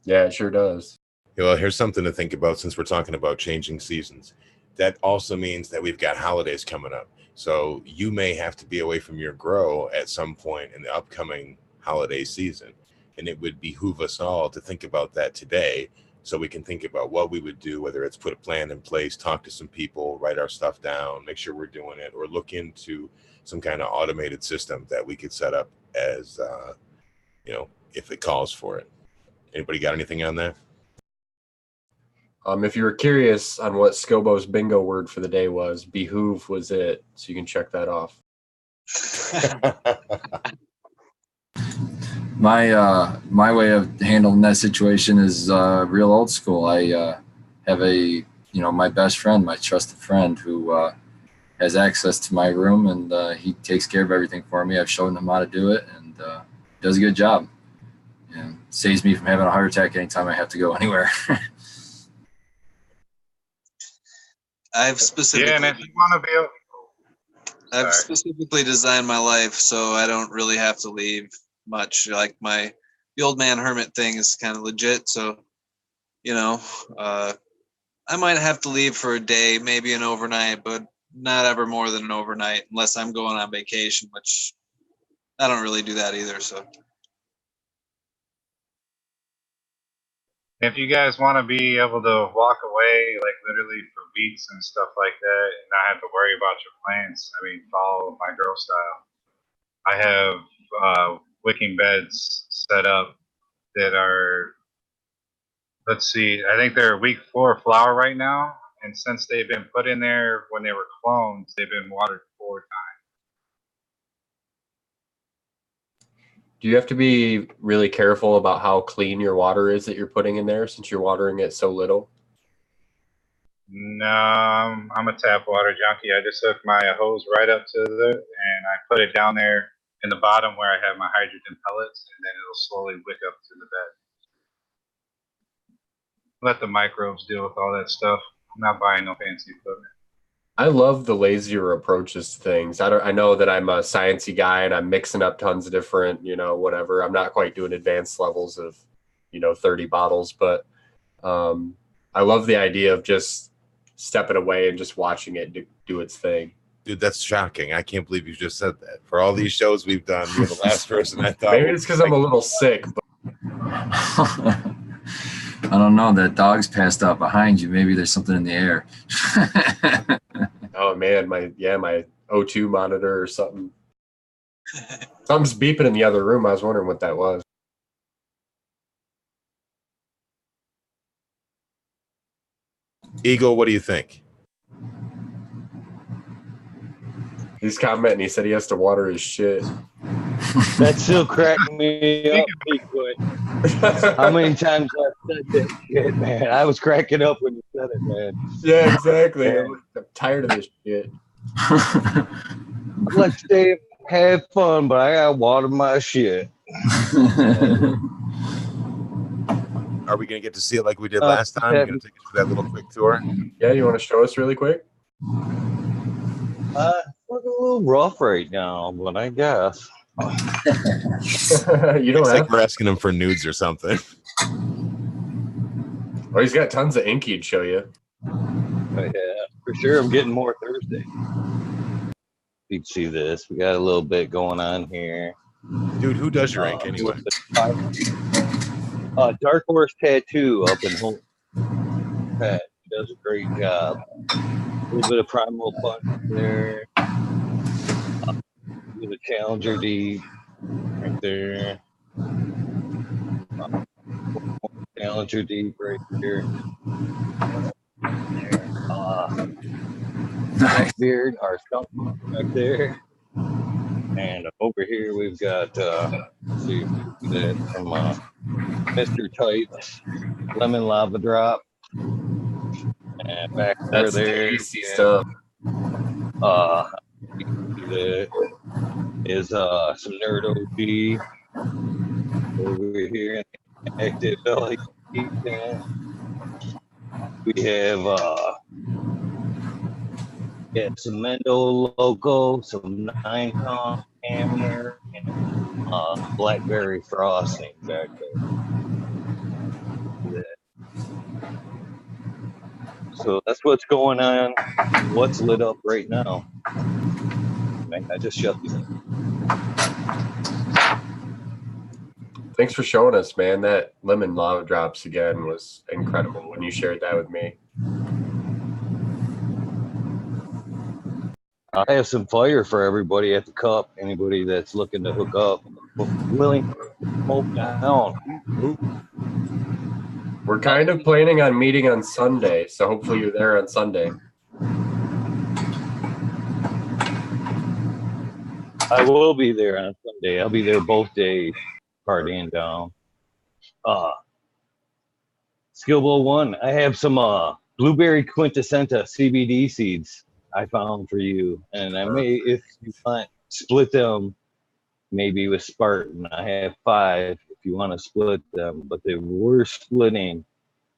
Speaker 1: Yeah, it sure does.
Speaker 2: Well, here's something to think about since we're talking about changing seasons. That also means that we've got holidays coming up. So you may have to be away from your grow at some point in the upcoming holiday season. And it would behoove us all to think about that today so we can think about what we would do, whether it's put a plan in place, talk to some people, write our stuff down, make sure we're doing it, or look into some kind of automated system that we could set up as, if it calls for it. Anybody got anything on that?
Speaker 1: If you were curious on what Scobo's bingo word for the day was, behoove was it. So you can check that off.
Speaker 4: My way of handling that situation is real old school. I have my best friend, my trusted friend, who has access to my room, and he takes care of everything for me. I've shown him how to do it, and does a good job. And saves me from having a heart attack anytime I have to go anywhere.
Speaker 3: I've specifically,
Speaker 5: Yeah, and if you want to be able,
Speaker 3: I've
Speaker 5: Sorry.
Speaker 3: specifically designed my life so I don't really have to leave much. Like the old man hermit thing is kind of legit. So, I might have to leave for a day, maybe an overnight, but not ever more than an overnight unless I'm going on vacation, which I don't really do that either. So,
Speaker 5: if you guys want to be able to walk away, like literally for weeks and stuff like that, and not have to worry about your plants, I mean, follow my grow style. I have wicking beds set up that are, let's see, I think they're week 4 flower right now. And since they've been put in there when they were clones, they've been watered 4 times.
Speaker 1: Do you have to be really careful about how clean your water is that you're putting in there since you're watering it so little?
Speaker 5: No, I'm a tap water junkie. I just hook my hose right up to and I put it down there in the bottom where I have my hydrogen pellets, and then it'll slowly wick up to the bed. Let the microbes deal with all that stuff. I'm not buying no fancy equipment.
Speaker 1: I love the lazier approaches to things. I know that I'm a sciencey guy and I'm mixing up tons of different, whatever. I'm not quite doing advanced levels of, 30 bottles, but I love the idea of just stepping away and just watching it do its thing.
Speaker 2: Dude, that's shocking. I can't believe you just said that. For all these shows we've done, you're the last person I thought.
Speaker 1: Maybe it's because I'm a little sick. But
Speaker 4: I don't know. That dog's passed out behind you. Maybe there's something in the air.
Speaker 1: oh man, my O2 monitor or something. Something's beeping in the other room. I was wondering what that was.
Speaker 2: Eagle, what do you think?
Speaker 1: He's commenting. He said he has to water his shit.
Speaker 6: That's still cracking me up, Bigfoot. How many times I've said that shit, man? I was cracking up when you said it, man.
Speaker 1: Yeah, exactly. I'm tired of this shit.
Speaker 6: Let's stay have fun, but I gotta water my shit.
Speaker 2: Are we going to get to see it like we did last time? You're going to take us through that little quick tour?
Speaker 1: Yeah, you want to show us really quick?
Speaker 6: It's looking a little rough right now, but I guess.
Speaker 1: You don't
Speaker 2: It's
Speaker 1: have
Speaker 2: like we're asking him for nudes or something.
Speaker 1: Well, he's got tons of ink he'd show you.
Speaker 6: But yeah, for sure. I'm getting more Thursday. You can see this. We got a little bit going on here.
Speaker 2: Dude, who does your ink anyway?
Speaker 6: Dark Horse Tattoo up in Holt. Pat does a great job. A little bit of Primal Punch there. With a Challenger D right there. Challenger D right there.
Speaker 4: Nice.
Speaker 6: Beard, our skunk back there. And over here we've got let's see that from Mr. Tights, Lemon Lava Drop. And back
Speaker 1: That's
Speaker 6: there
Speaker 1: tasty stuff.
Speaker 6: that is some Nerd OG over here in the Active Belly. We have some Mendo Loco, some 9-count hammer, and blackberry frosting back there. So that's what's going on. What's lit up right now? I just shut these.
Speaker 1: Thanks for showing us, man. That lemon lava drops again was incredible when you shared that with me.
Speaker 6: I have some fire for everybody at the cup. Anybody that's looking to hook up, willing to smoke down.
Speaker 1: We're kind of planning on meeting on Sunday, so hopefully you're there on Sunday.
Speaker 6: I will be there on Sunday. I'll be there both days, partying down. Skillbo 1, I have some blueberry quintessenta CBD seeds I found for you, and I may, if you want, split them maybe with Spartan. I have 5 if you want to split them, but they were splitting.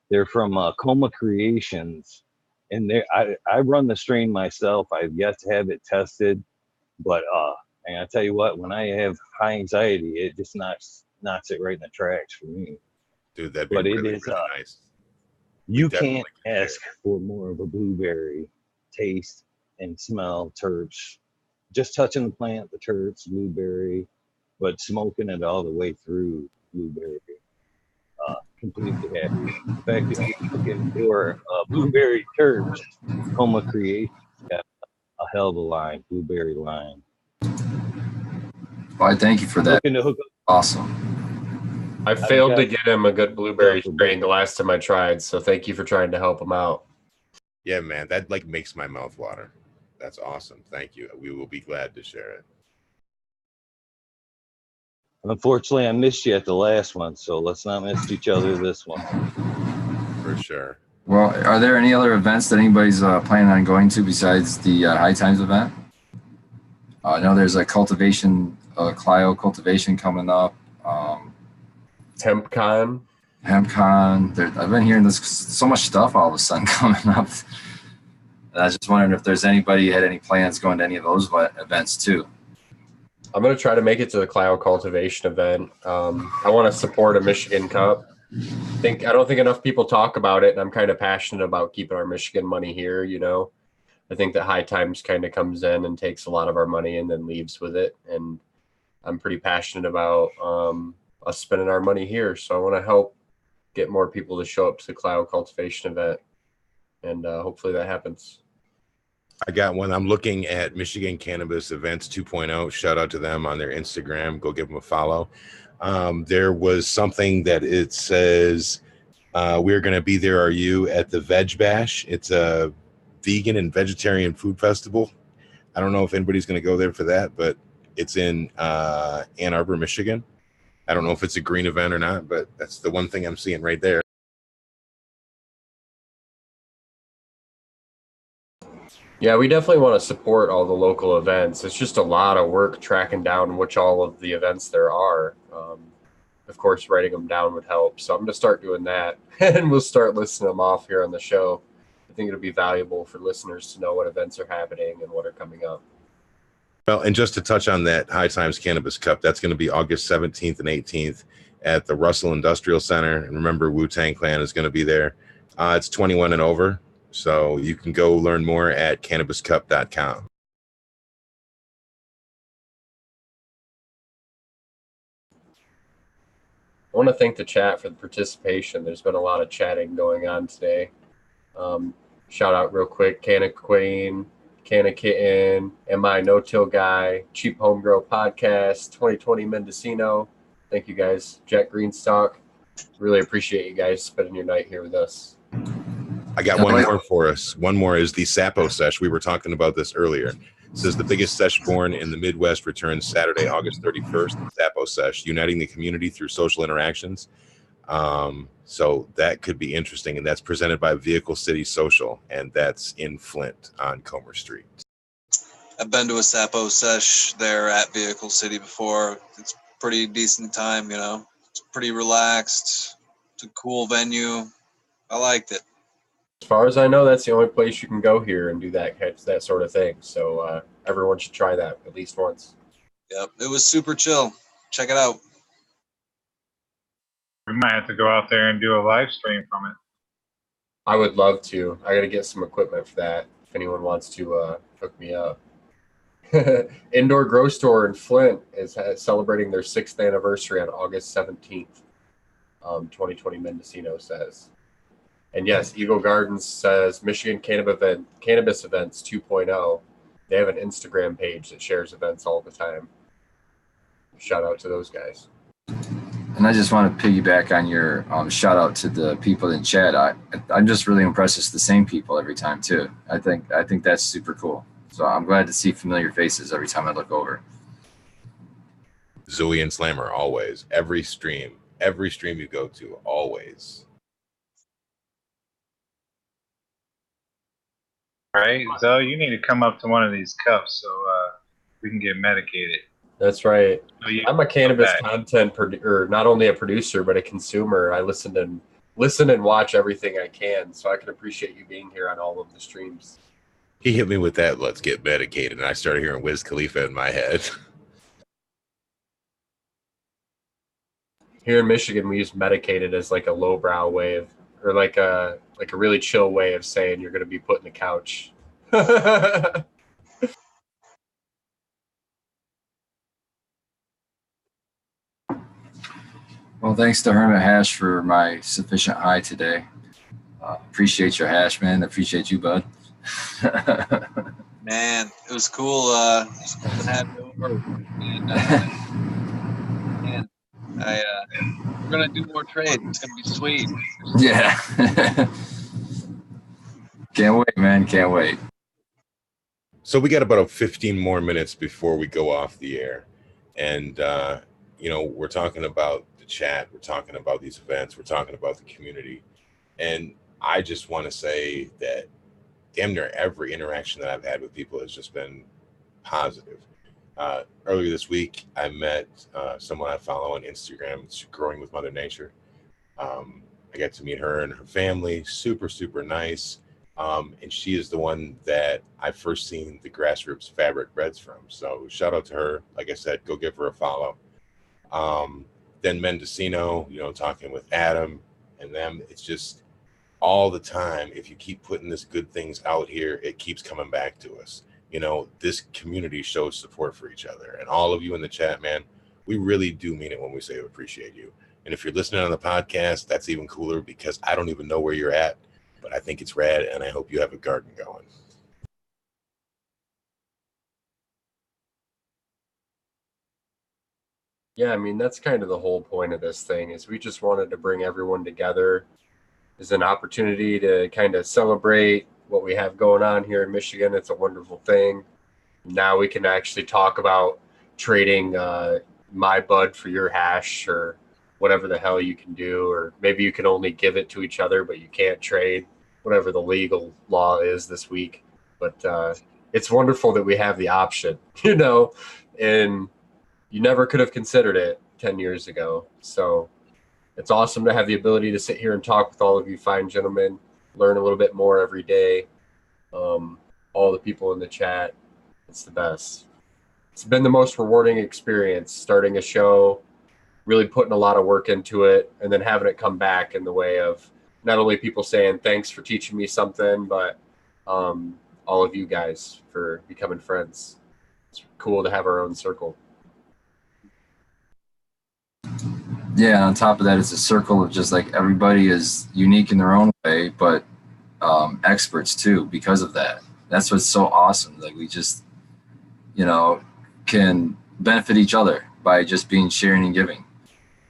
Speaker 6: They're from Coma Creations, and I run the strain myself. I've yet to have it tested, but and I tell you what, when I have high anxiety, it just knocks it right in the tracks for me.
Speaker 2: Dude, that'd be
Speaker 6: But
Speaker 2: really,
Speaker 6: it is
Speaker 2: really nice.
Speaker 6: you
Speaker 2: Definitely
Speaker 6: can't
Speaker 2: can
Speaker 6: ask for more of a blueberry taste and smell, terps. Just touching the plant, the terps, blueberry, but smoking it all the way through blueberry. Completely happy. In fact, if you're looking for blueberry terps, Coma Creations got a hell of a line, blueberry line.
Speaker 4: Well, I thank you for that.
Speaker 6: Looking to hook up.
Speaker 4: Awesome.
Speaker 1: I failed to get him a good blueberry strain the last time I tried, so thank you for trying to help him out.
Speaker 2: Yeah, man, that like makes my mouth water. That's awesome. Thank you. We will be glad to share it.
Speaker 6: Unfortunately, I missed you at the last one, so let's not miss each other this one.
Speaker 2: For sure.
Speaker 4: Well, are there any other events that anybody's planning on going to besides the High Times event? I know there's a cultivation Clio cultivation coming up.
Speaker 1: HempCon.
Speaker 4: HempCon. I've been hearing this so much stuff all of a sudden coming up. And I was just wondering if there's anybody had any plans going to any of those events too.
Speaker 1: I'm going to try to make it to the Clio cultivation event. I want to support a Michigan Cup. I don't think enough people talk about it, and I'm kind of passionate about keeping our Michigan money here. You know, I think that High Times kind of comes in and takes a lot of our money and then leaves with it, and I'm pretty passionate about us spending our money here. So I want to help get more people to show up to the Clio cultivation event, and hopefully that happens.
Speaker 2: I got one. I'm looking at Michigan Cannabis Events 2.0. Shout out to them on their Instagram. Go give them a follow. There was something that it says, we're going to be there. Are you at the Veg Bash? It's a vegan and vegetarian food festival. I don't know if anybody's going to go there for that, but it's in Ann Arbor, Michigan. I don't know if it's a green event or not, but that's the one thing I'm seeing right there.
Speaker 1: Yeah, we definitely want to support all the local events. It's just a lot of work tracking down which all of the events there are. Of course, writing them down would help. So I'm going to start doing that, and we'll start listing them off here on the show. I think it'll be valuable for listeners to know what events are happening and what are coming up.
Speaker 2: Well, and just to touch on that High Times Cannabis Cup, that's going to be August 17th and 18th at the Russell Industrial Center. And remember, Wu-Tang Clan is going to be there. It's 21 and over. So you can go learn more at cannabiscup.com.
Speaker 1: I want to thank the chat for the participation. There's been a lot of chatting going on today. Shout out real quick, Canna Queen, Canna Kitten, MI No Till Guy, Cheap Home Grow Podcast, 2020 Mendocino. Thank you guys. Jack Greenstock. Really appreciate you guys spending your night here with us.
Speaker 2: I got one more for us. One more is the Sapo Sesh. We were talking about this earlier. It says the biggest sesh born in the Midwest returns Saturday, August 31st. Sapo Sesh, uniting the community through social interactions. So that could be interesting, and that's presented by Vehicle City Social, and that's in Flint on Comer Street.
Speaker 3: I've been to a Sapo sesh there at Vehicle City before. It's pretty decent time, you know. It's pretty relaxed. It's a cool venue. I liked it.
Speaker 1: As far as I know, that's the only place you can go here and do that sort of thing. So everyone should try that at least once.
Speaker 3: Yep, it was super chill. Check it out.
Speaker 5: We might have to go out there and do a live stream from it.
Speaker 1: I would love to. I got to get some equipment for that if anyone wants to hook me up. Indoor Grow Store in Flint is celebrating their 6th anniversary on August 17th. 2020 Mendocino says. And yes, Eagle Gardens says Michigan Cannabis Events 2.0. They have an Instagram page that shares events all the time. Shout out to those guys.
Speaker 4: And I just want to piggyback on your shout out to the people in chat. I'm just really impressed it's the same people every time too. I think that's super cool. So I'm glad to see familiar faces every time I look over.
Speaker 2: Zoe and Slammer, always. Every stream you go to, always.
Speaker 5: Right, Zoe, you need to come up to one of these cups so we can get medicated.
Speaker 1: That's right.
Speaker 5: So you
Speaker 1: I'm a cannabis
Speaker 5: back.
Speaker 1: content producer, not only a producer but a consumer. I listen and watch everything I can, so I can appreciate you being here on all of the streams.
Speaker 2: He hit me with that, let's get medicated, and I started hearing Wiz Khalifa in my head.
Speaker 1: Here in Michigan, we use medicated as like a lowbrow way of, or like a really chill way of saying you're going to be put in the couch.
Speaker 4: Well, thanks to Hermit Hash for my sufficient high today. Appreciate your hash, man. Appreciate you, bud.
Speaker 3: Man, it was cool. Just cool to have you over. And, man, we're gonna do more trades. It's gonna be sweet.
Speaker 4: Yeah. Can't wait, man. Can't wait.
Speaker 2: So we got about 15 more minutes before we go off the air. And, we're talking about the chat. We're talking about these events. We're talking about the community. And I just want to say that damn near every interaction that I've had with people has just been positive. Earlier this week, I met someone I follow on Instagram. It's Growing with Mother Nature. I got to meet her and her family. Super, super nice. And she is the one that I first seen the Grassroots fabric breads from. So shout out to her. Like I said, go give her a follow. Then Mendocino, talking with Adam and them. It's just all the time. If you keep putting this good things out here, it keeps coming back to us. This community shows support for each other. And all of you in the chat, man, we really do mean it when we say we appreciate you. And if you're listening on the podcast, that's even cooler because I don't even know where you're at, but I think it's rad, and I hope you have a garden going.
Speaker 1: Yeah, I mean, that's kind of the whole point of this thing is we just wanted to bring everyone together as an opportunity to kind of celebrate what we have going on here in Michigan. It's a wonderful thing. Now we can actually talk about trading my bud for your hash or whatever the hell you can do, or maybe you can only give it to each other, but you can't trade, whatever the legal law is this week. But it's wonderful that we have the option, and you never could have considered it 10 years ago. So it's awesome to have the ability to sit here and talk with all of you fine gentlemen, learn a little bit more every day. All the people in the chat, it's the best. It's been the most rewarding experience starting a show, really putting a lot of work into it, and then having it come back in the way of not only people saying thanks for teaching me something, but all of you guys for becoming friends. It's cool to have our own circle.
Speaker 4: Yeah, and on top of that, it's a circle of just like everybody is unique in their own way, but experts too because of that. That's what's so awesome. Like we just, can benefit each other by just being sharing and giving.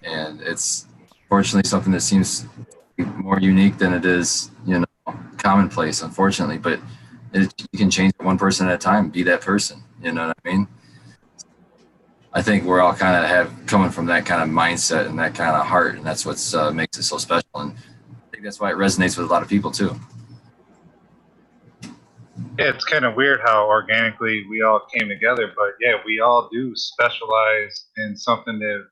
Speaker 4: And it's fortunately something that seems more unique than it is, commonplace, unfortunately. But you can change it one person at a time, be that person. You know what I mean? I think we're all kind of coming from that kind of mindset and that kind of heart, and that's what makes it so special. And I think that's why it resonates with a lot of people too.
Speaker 5: Yeah, it's kind of weird how organically we all came together, but yeah, we all do specialize in something that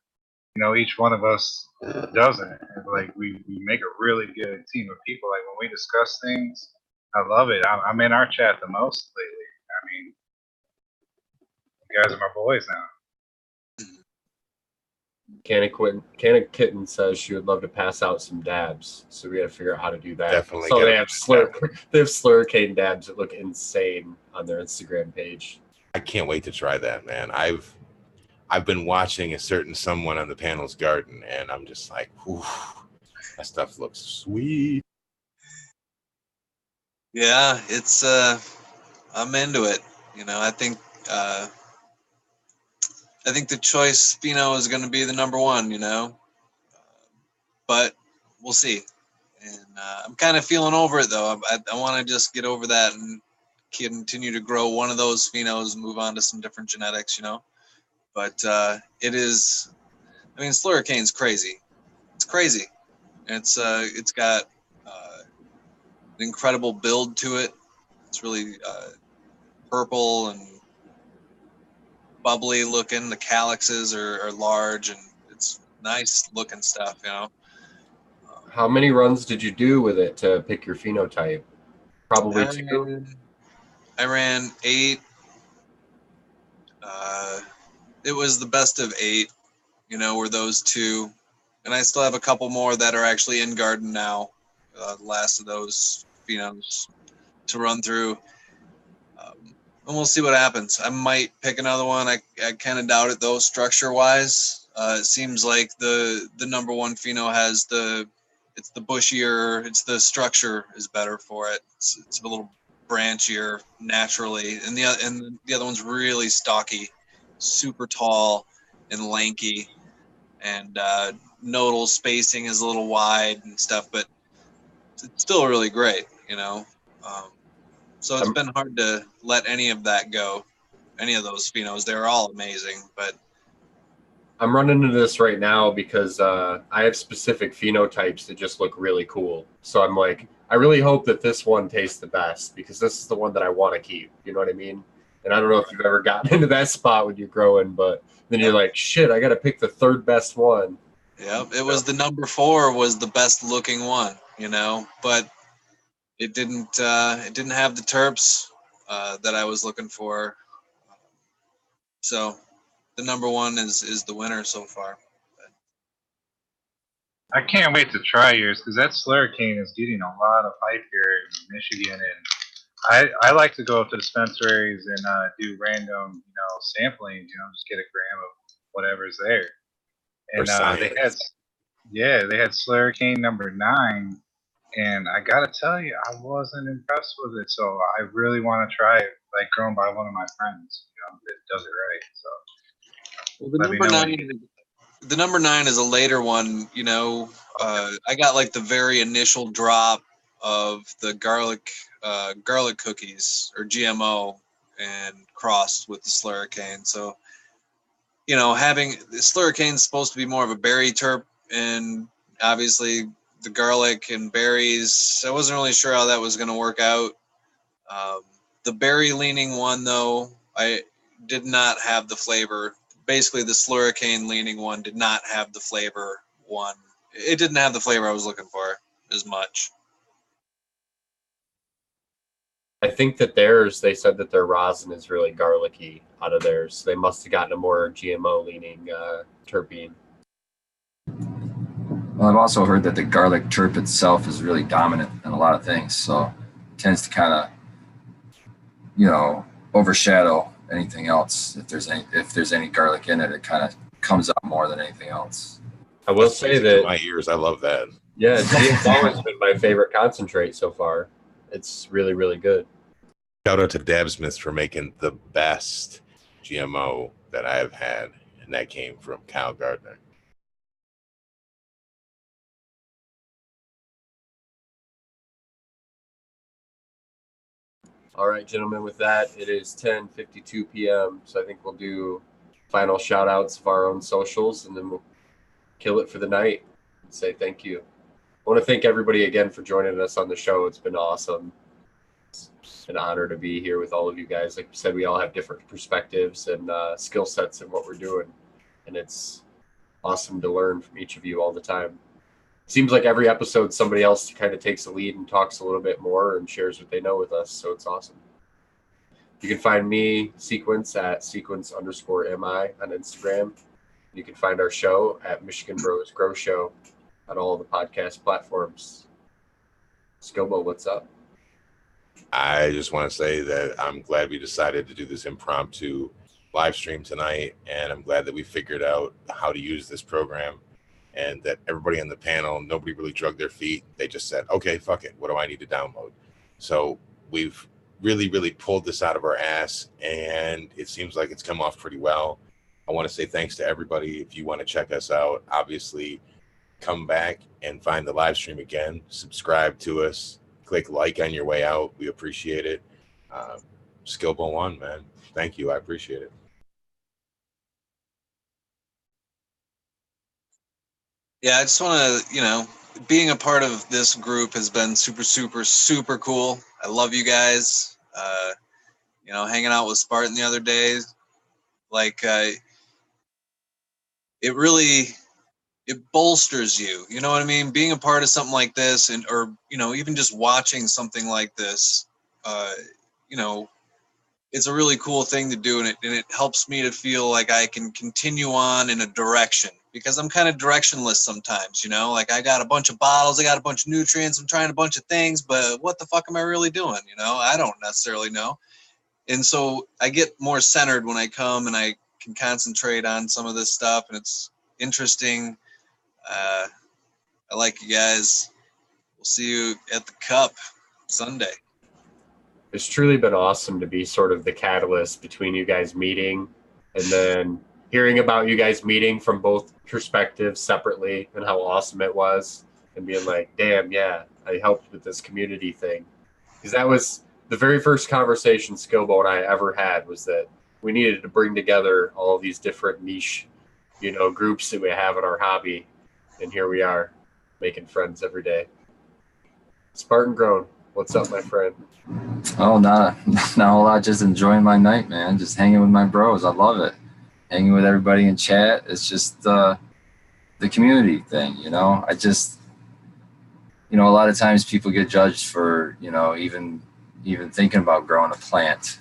Speaker 5: each one of us doesn't. And like we make a really good team of people. Like when we discuss things, I love it. I'm in our chat the most lately. I mean, you guys are my boys now.
Speaker 1: Canna Kitten says she would love to pass out some dabs, so we got to figure out how to do that.
Speaker 2: Definitely.
Speaker 1: So they have Slurricane dabs that look insane on their Instagram page.
Speaker 2: I can't wait to try that, man. I've been watching a certain someone on the panel's garden, and I'm just like, whew, that stuff looks sweet.
Speaker 3: Yeah, it's I'm into it. I think the choice Pheno is going to be the number one, but we'll see. And I'm kind of feeling over it though. I want to just get over that and continue to grow one of those Phenos and move on to some different genetics, But it is, Slurricane's crazy. It's crazy. It's got an incredible build to it. It's really purple and bubbly looking. The calyxes are large and it's nice looking stuff,
Speaker 1: How many runs did you do with it to pick your phenotype? Probably 2.
Speaker 3: I ran 8. It was the best of 8, were those 2. And I still have a couple more that are actually in garden now. The last of those phenos to run through. And we'll see what happens. I might pick another one. I kind of doubt it though, structure-wise. It seems like the number one pheno has it's the bushier, the structure is better for it. It's a little branchier naturally, and the other one's really stocky, super tall and lanky, and nodal spacing is a little wide and stuff, but it's still really great, So it's been hard to let any of that go, any of those phenos. They're all amazing, but
Speaker 1: I'm running into this right now because I have specific phenotypes that just look really cool. So I'm like, I really hope that this one tastes the best because this is the one that I want to keep. You know what I mean? And I don't know if you've ever gotten into that spot when you're growing, but then you're like, shit, I got to pick the third best one.
Speaker 3: Yep, it was the number 4 was the best looking one, you know, but it didn't have the terps that I was looking for. So the number 1 is the winner so far.
Speaker 5: I can't wait to try yours because that Slurricane is getting a lot of hype here in Michigan, and I like to go up to dispensaries and do random, sampling. Just get a gram of whatever's there.
Speaker 2: For
Speaker 5: And
Speaker 2: science.
Speaker 5: they had Slurricane number 9, and I gotta tell you, I wasn't impressed with it. So I really want to try it, like grown by one of my friends, that does it right. So
Speaker 3: Well, the
Speaker 5: let me
Speaker 3: number
Speaker 5: know
Speaker 3: 9 the number 9 is a later one, you know. I got like the very initial drop of the garlic cookies or GMO and crossed with the Slurricane. So, having the Slurricane is supposed to be more of a berry terp, and obviously the garlic and berries, I wasn't really sure how that was going to work out. The berry leaning one, though, I did not have the flavor. Basically, the Slurricane leaning one did not have the flavor one. It didn't have the flavor I was looking for as much.
Speaker 1: I think that they said that their rosin is really garlicky out of theirs. They must have gotten a more GMO leaning terpene.
Speaker 4: Well, I've also heard that the garlic terp itself is really dominant in a lot of things, so it tends to kind of, overshadow anything else. If there's any garlic in it, it kind of comes up more than anything else.
Speaker 1: I will say
Speaker 2: Music to
Speaker 1: that
Speaker 2: my ears, I love that.
Speaker 1: yeah, it's always been my favorite concentrate so far. It's really, really good.
Speaker 2: Shout out to Dabsmith for making the best GMO that I have had, and that came from Kyle Gardner.
Speaker 1: All right, gentlemen, with that, it is 10:52 p.m. So I think we'll do final shout outs of our own socials, and then we'll kill it for the night and say thank you. I want to thank everybody again for joining us on the show. It's been awesome. It's an honor to be here with all of you guys. Like you said, we all have different perspectives and skill sets in what we're doing, and it's awesome to learn from each of you all the time. Seems like every episode somebody else kind of takes the lead and talks a little bit more and shares what they know with us, so it's awesome. You can find me, Sequence, at sequence_mi on Instagram. You can find our show at Michigan Bros Grow Show on all the podcast platforms. Skilbo, what's up?
Speaker 2: I just want to say that I'm glad we decided to do this impromptu live stream tonight, and I'm glad that we figured out how to use this program, and that everybody on the panel, nobody really drug their feet. They just said, okay, fuck it. What do I need to download? So we've really, really pulled this out of our ass, and it seems like it's come off pretty well. I want to say thanks to everybody. If you want to check us out, obviously come back and find the live stream again, subscribe to us, click like on your way out. We appreciate it. Skilbo One, man. Thank you. I appreciate it.
Speaker 3: Yeah, I just want to, being a part of this group has been super, super, super cool. I love you guys. Hanging out with Spartan the other day, it bolsters you. You know what I mean? Being a part of something like this, or even just watching something like this, it's a really cool thing to do, and it helps me to feel like I can continue on in a direction, because I'm kind of directionless sometimes, like I got a bunch of bottles, I got a bunch of nutrients, I'm trying a bunch of things, but what the fuck am I really doing? I don't necessarily know. And so I get more centered when I come and I can concentrate on some of this stuff, and it's interesting. I like you guys. We'll see you at the Cup Sunday.
Speaker 1: It's truly been awesome to be sort of the catalyst between you guys meeting and then hearing about you guys meeting from both perspectives separately and how awesome it was, and being like, damn, yeah, I helped with this community thing. Because that was the very first conversation Skilbo and I ever had, was that we needed to bring together all of these different niche, groups that we have in our hobby. And here we are, making friends every day. Spartan Grown. What's up, my friend?
Speaker 4: Oh, not not a lot. Just enjoying my night, man. Just hanging with my bros. I love it. Hanging with everybody in chat. It's just the community thing, you know. A lot of times people get judged for, even thinking about growing a plant,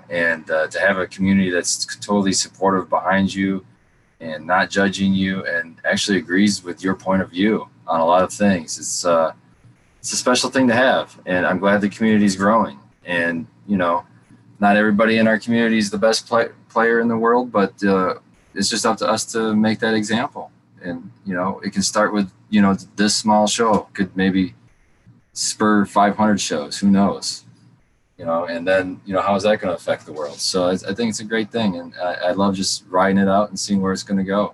Speaker 4: and to have a community that's totally supportive behind you and not judging you and actually agrees with your point of view on a lot of things. It's a special thing to have, and I'm glad the community is growing. And not everybody in our community is the best player in the world, but it's just up to us to make that example. And it can start with this small show could maybe spur 500 shows. Who knows? And then how is that going to affect the world? So I think it's a great thing, and I love just riding it out and seeing where it's going to go.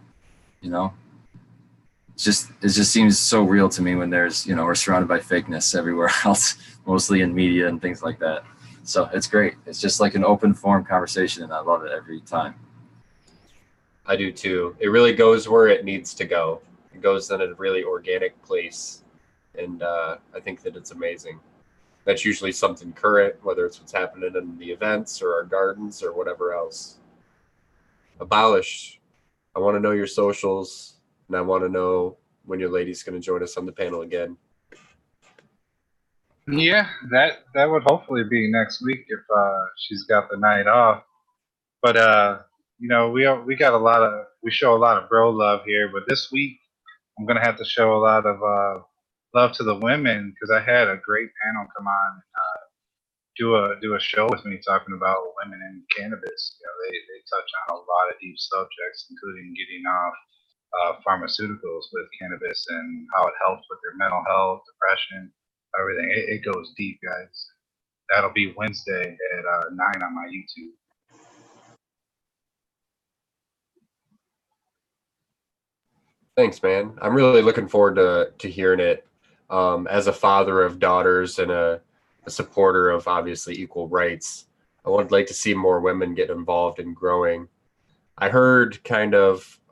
Speaker 4: It just seems so real to me when there's we're surrounded by fakeness everywhere else, mostly in media and things like that. So it's great. It's just like an open forum conversation, and I love it every time.
Speaker 1: I do too. It really goes where it needs to go. It goes in a really organic place, and I think that it's amazing. That's usually something current, whether it's what's happening in the events or our gardens or whatever else. Abolish. I want to know your socials, and I want to know when your lady's going to join us on the panel again.
Speaker 5: Yeah, that would hopefully be next week if she's got the night off. But we got we show a lot of bro love here. But this week I'm gonna have to show a lot of love to the women because I had a great panel come on and do a show with me talking about women in cannabis. They touch on a lot of deep subjects, including getting off pharmaceuticals with cannabis and how it helps with their mental health, depression, everything. It goes deep, guys. That'll be Wednesday at 9 on my YouTube.
Speaker 1: Thanks, man. I'm really looking forward to hearing it. As a father of daughters and a supporter of obviously equal rights, I would like to see more women get involved in growing. I heard I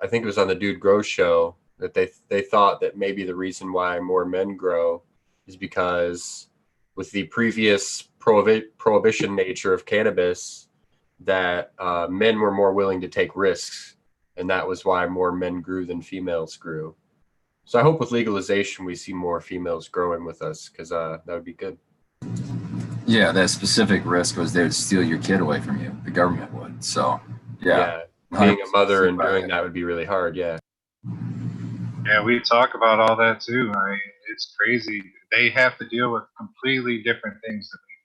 Speaker 1: think it was on the Dude Grow show that they thought that maybe the reason why more men grow is because with the previous prohibition nature of cannabis, that men were more willing to take risks, and that was why more men grew than females grew. So I hope with legalization we see more females growing with us, because that would be good.
Speaker 4: Yeah, that specific risk was they would steal your kid away from you. The government would. So yeah.
Speaker 1: Being a mother and doing that would be really hard. Yeah.
Speaker 5: Yeah, we talk about all that too. I mean, it's crazy. They have to deal with completely different things than we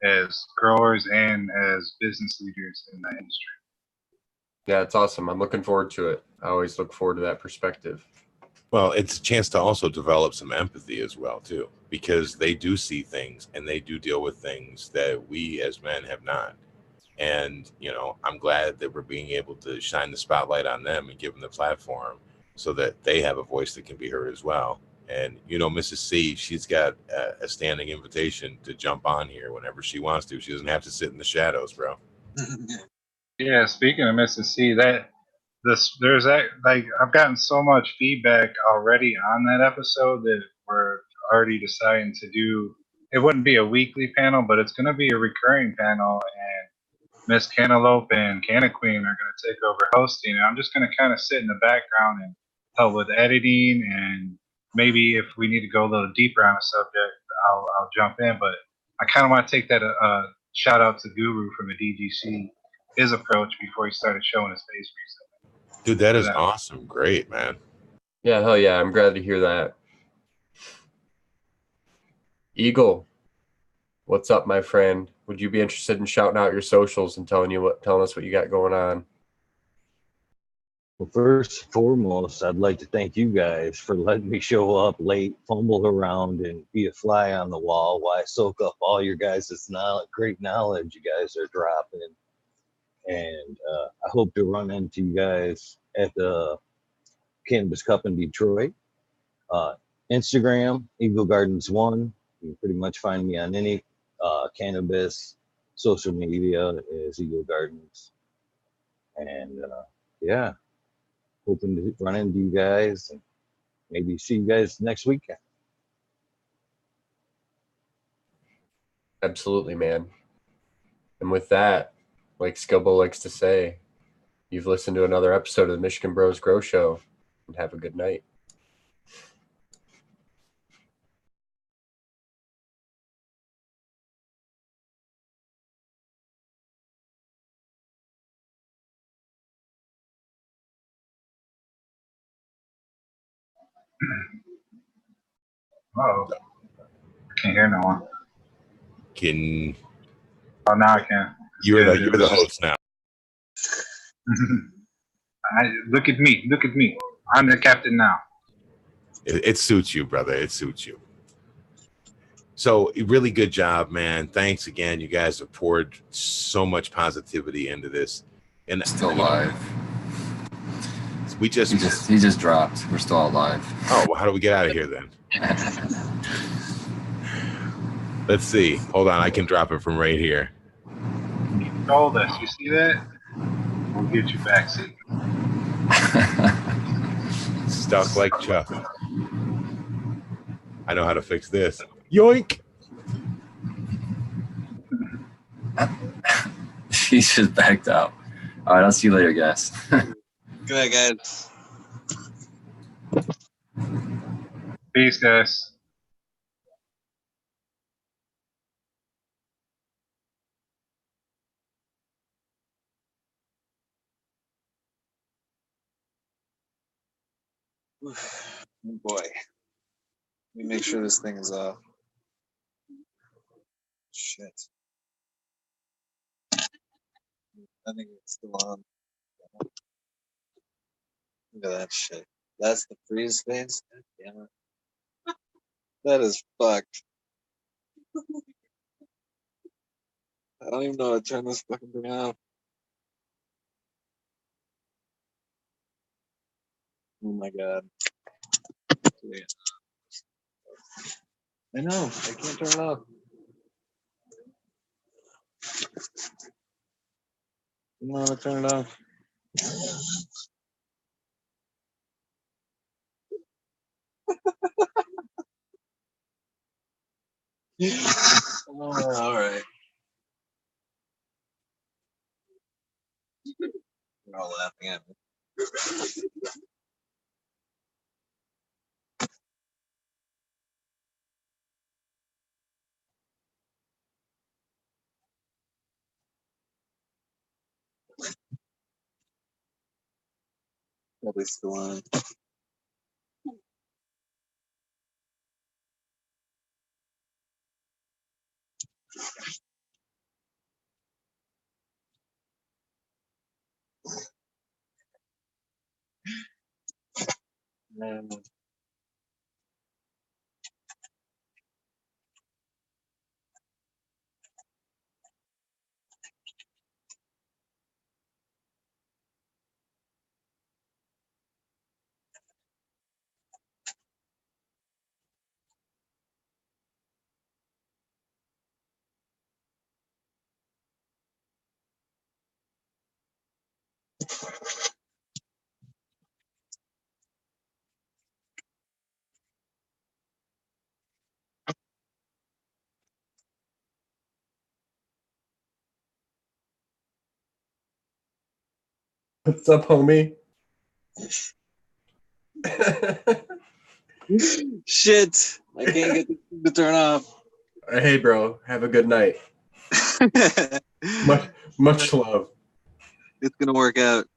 Speaker 5: do as growers and as business leaders in the industry.
Speaker 1: Yeah, it's awesome. I'm looking forward to it. I always look forward to that perspective.
Speaker 2: Well, it's a chance to also develop some empathy as well, too, because they do see things and they do deal with things that we as men have not. And, I'm glad that we're being able to shine the spotlight on them and give them the platform so that they have a voice that can be heard as well. And, Mrs. C, she's got a standing invitation to jump on here whenever she wants to. She doesn't have to sit in the shadows, bro.
Speaker 5: Yeah, speaking of Mrs. C, I've gotten so much feedback already on that episode that we're already deciding to do. It wouldn't be a weekly panel, but it's going to be a recurring panel, and Miss Cantaloupe and Canna Queen are going to take over hosting. And I'm just going to kind of sit in the background and help with editing, and maybe if we need to go a little deeper on a subject, I'll jump in. But I kind of want to take that shout out to Guru from the DGC, his approach before he started showing his face recently.
Speaker 2: Dude, that is awesome. Great, man.
Speaker 1: Yeah, hell yeah. I'm glad to hear that. Eagle, what's up, my friend? Would you be interested in shouting out your socials and telling us what you got going on?
Speaker 6: Well, first and foremost, I'd like to thank you guys for letting me show up late, fumble around, and be a fly on the wall while I soak up all your guys' great knowledge you guys are dropping. And I hope to run into you guys at the Cannabis Cup in Detroit. Instagram, Eagle Gardens 1. You can pretty much find me on any cannabis social media is Eagle Gardens. And yeah, hoping to run into you guys and maybe see you guys next weekend.
Speaker 1: Absolutely, man. And with that, like Skilbo likes to say, you've listened to another episode of the Michigan Bros Grow Show, and have a good night.
Speaker 5: Oh, can't hear no one.
Speaker 2: Can
Speaker 5: Oh, now I can.
Speaker 2: you're the host now?
Speaker 5: Look at me. Look at me. I'm the captain now.
Speaker 2: It suits you, brother. It suits you. So really good job, man. Thanks again. You guys have poured so much positivity into this. And
Speaker 4: Still alive.
Speaker 2: We just
Speaker 4: He just dropped. We're still alive.
Speaker 2: oh, well, how do we get out of here then? Let's see. Hold on, I can drop it from right here.
Speaker 5: You told us. You see that? We'll get you back, see.
Speaker 2: Stuck like Chuck. I know how to fix this. Yoink!
Speaker 4: He just backed out. All right, I'll see you later, guys.
Speaker 3: Good night, guys.
Speaker 5: Peace, guys.
Speaker 3: Oh boy. Let me make sure this thing is off. Shit. I think it's still on. Look at that shit. That's the freeze phase? God damn it. That is fucked. I don't even know how to turn this fucking thing off. Oh my god. I know, I can't turn it off. I don't know how to turn it off. Oh, all right. You're all laughing at me. Probably still on.
Speaker 1: What's up, homie?
Speaker 3: Shit! I can't get this thing to turn off.
Speaker 1: Hey, bro. Have a good night. Much love.
Speaker 3: It's gonna work out.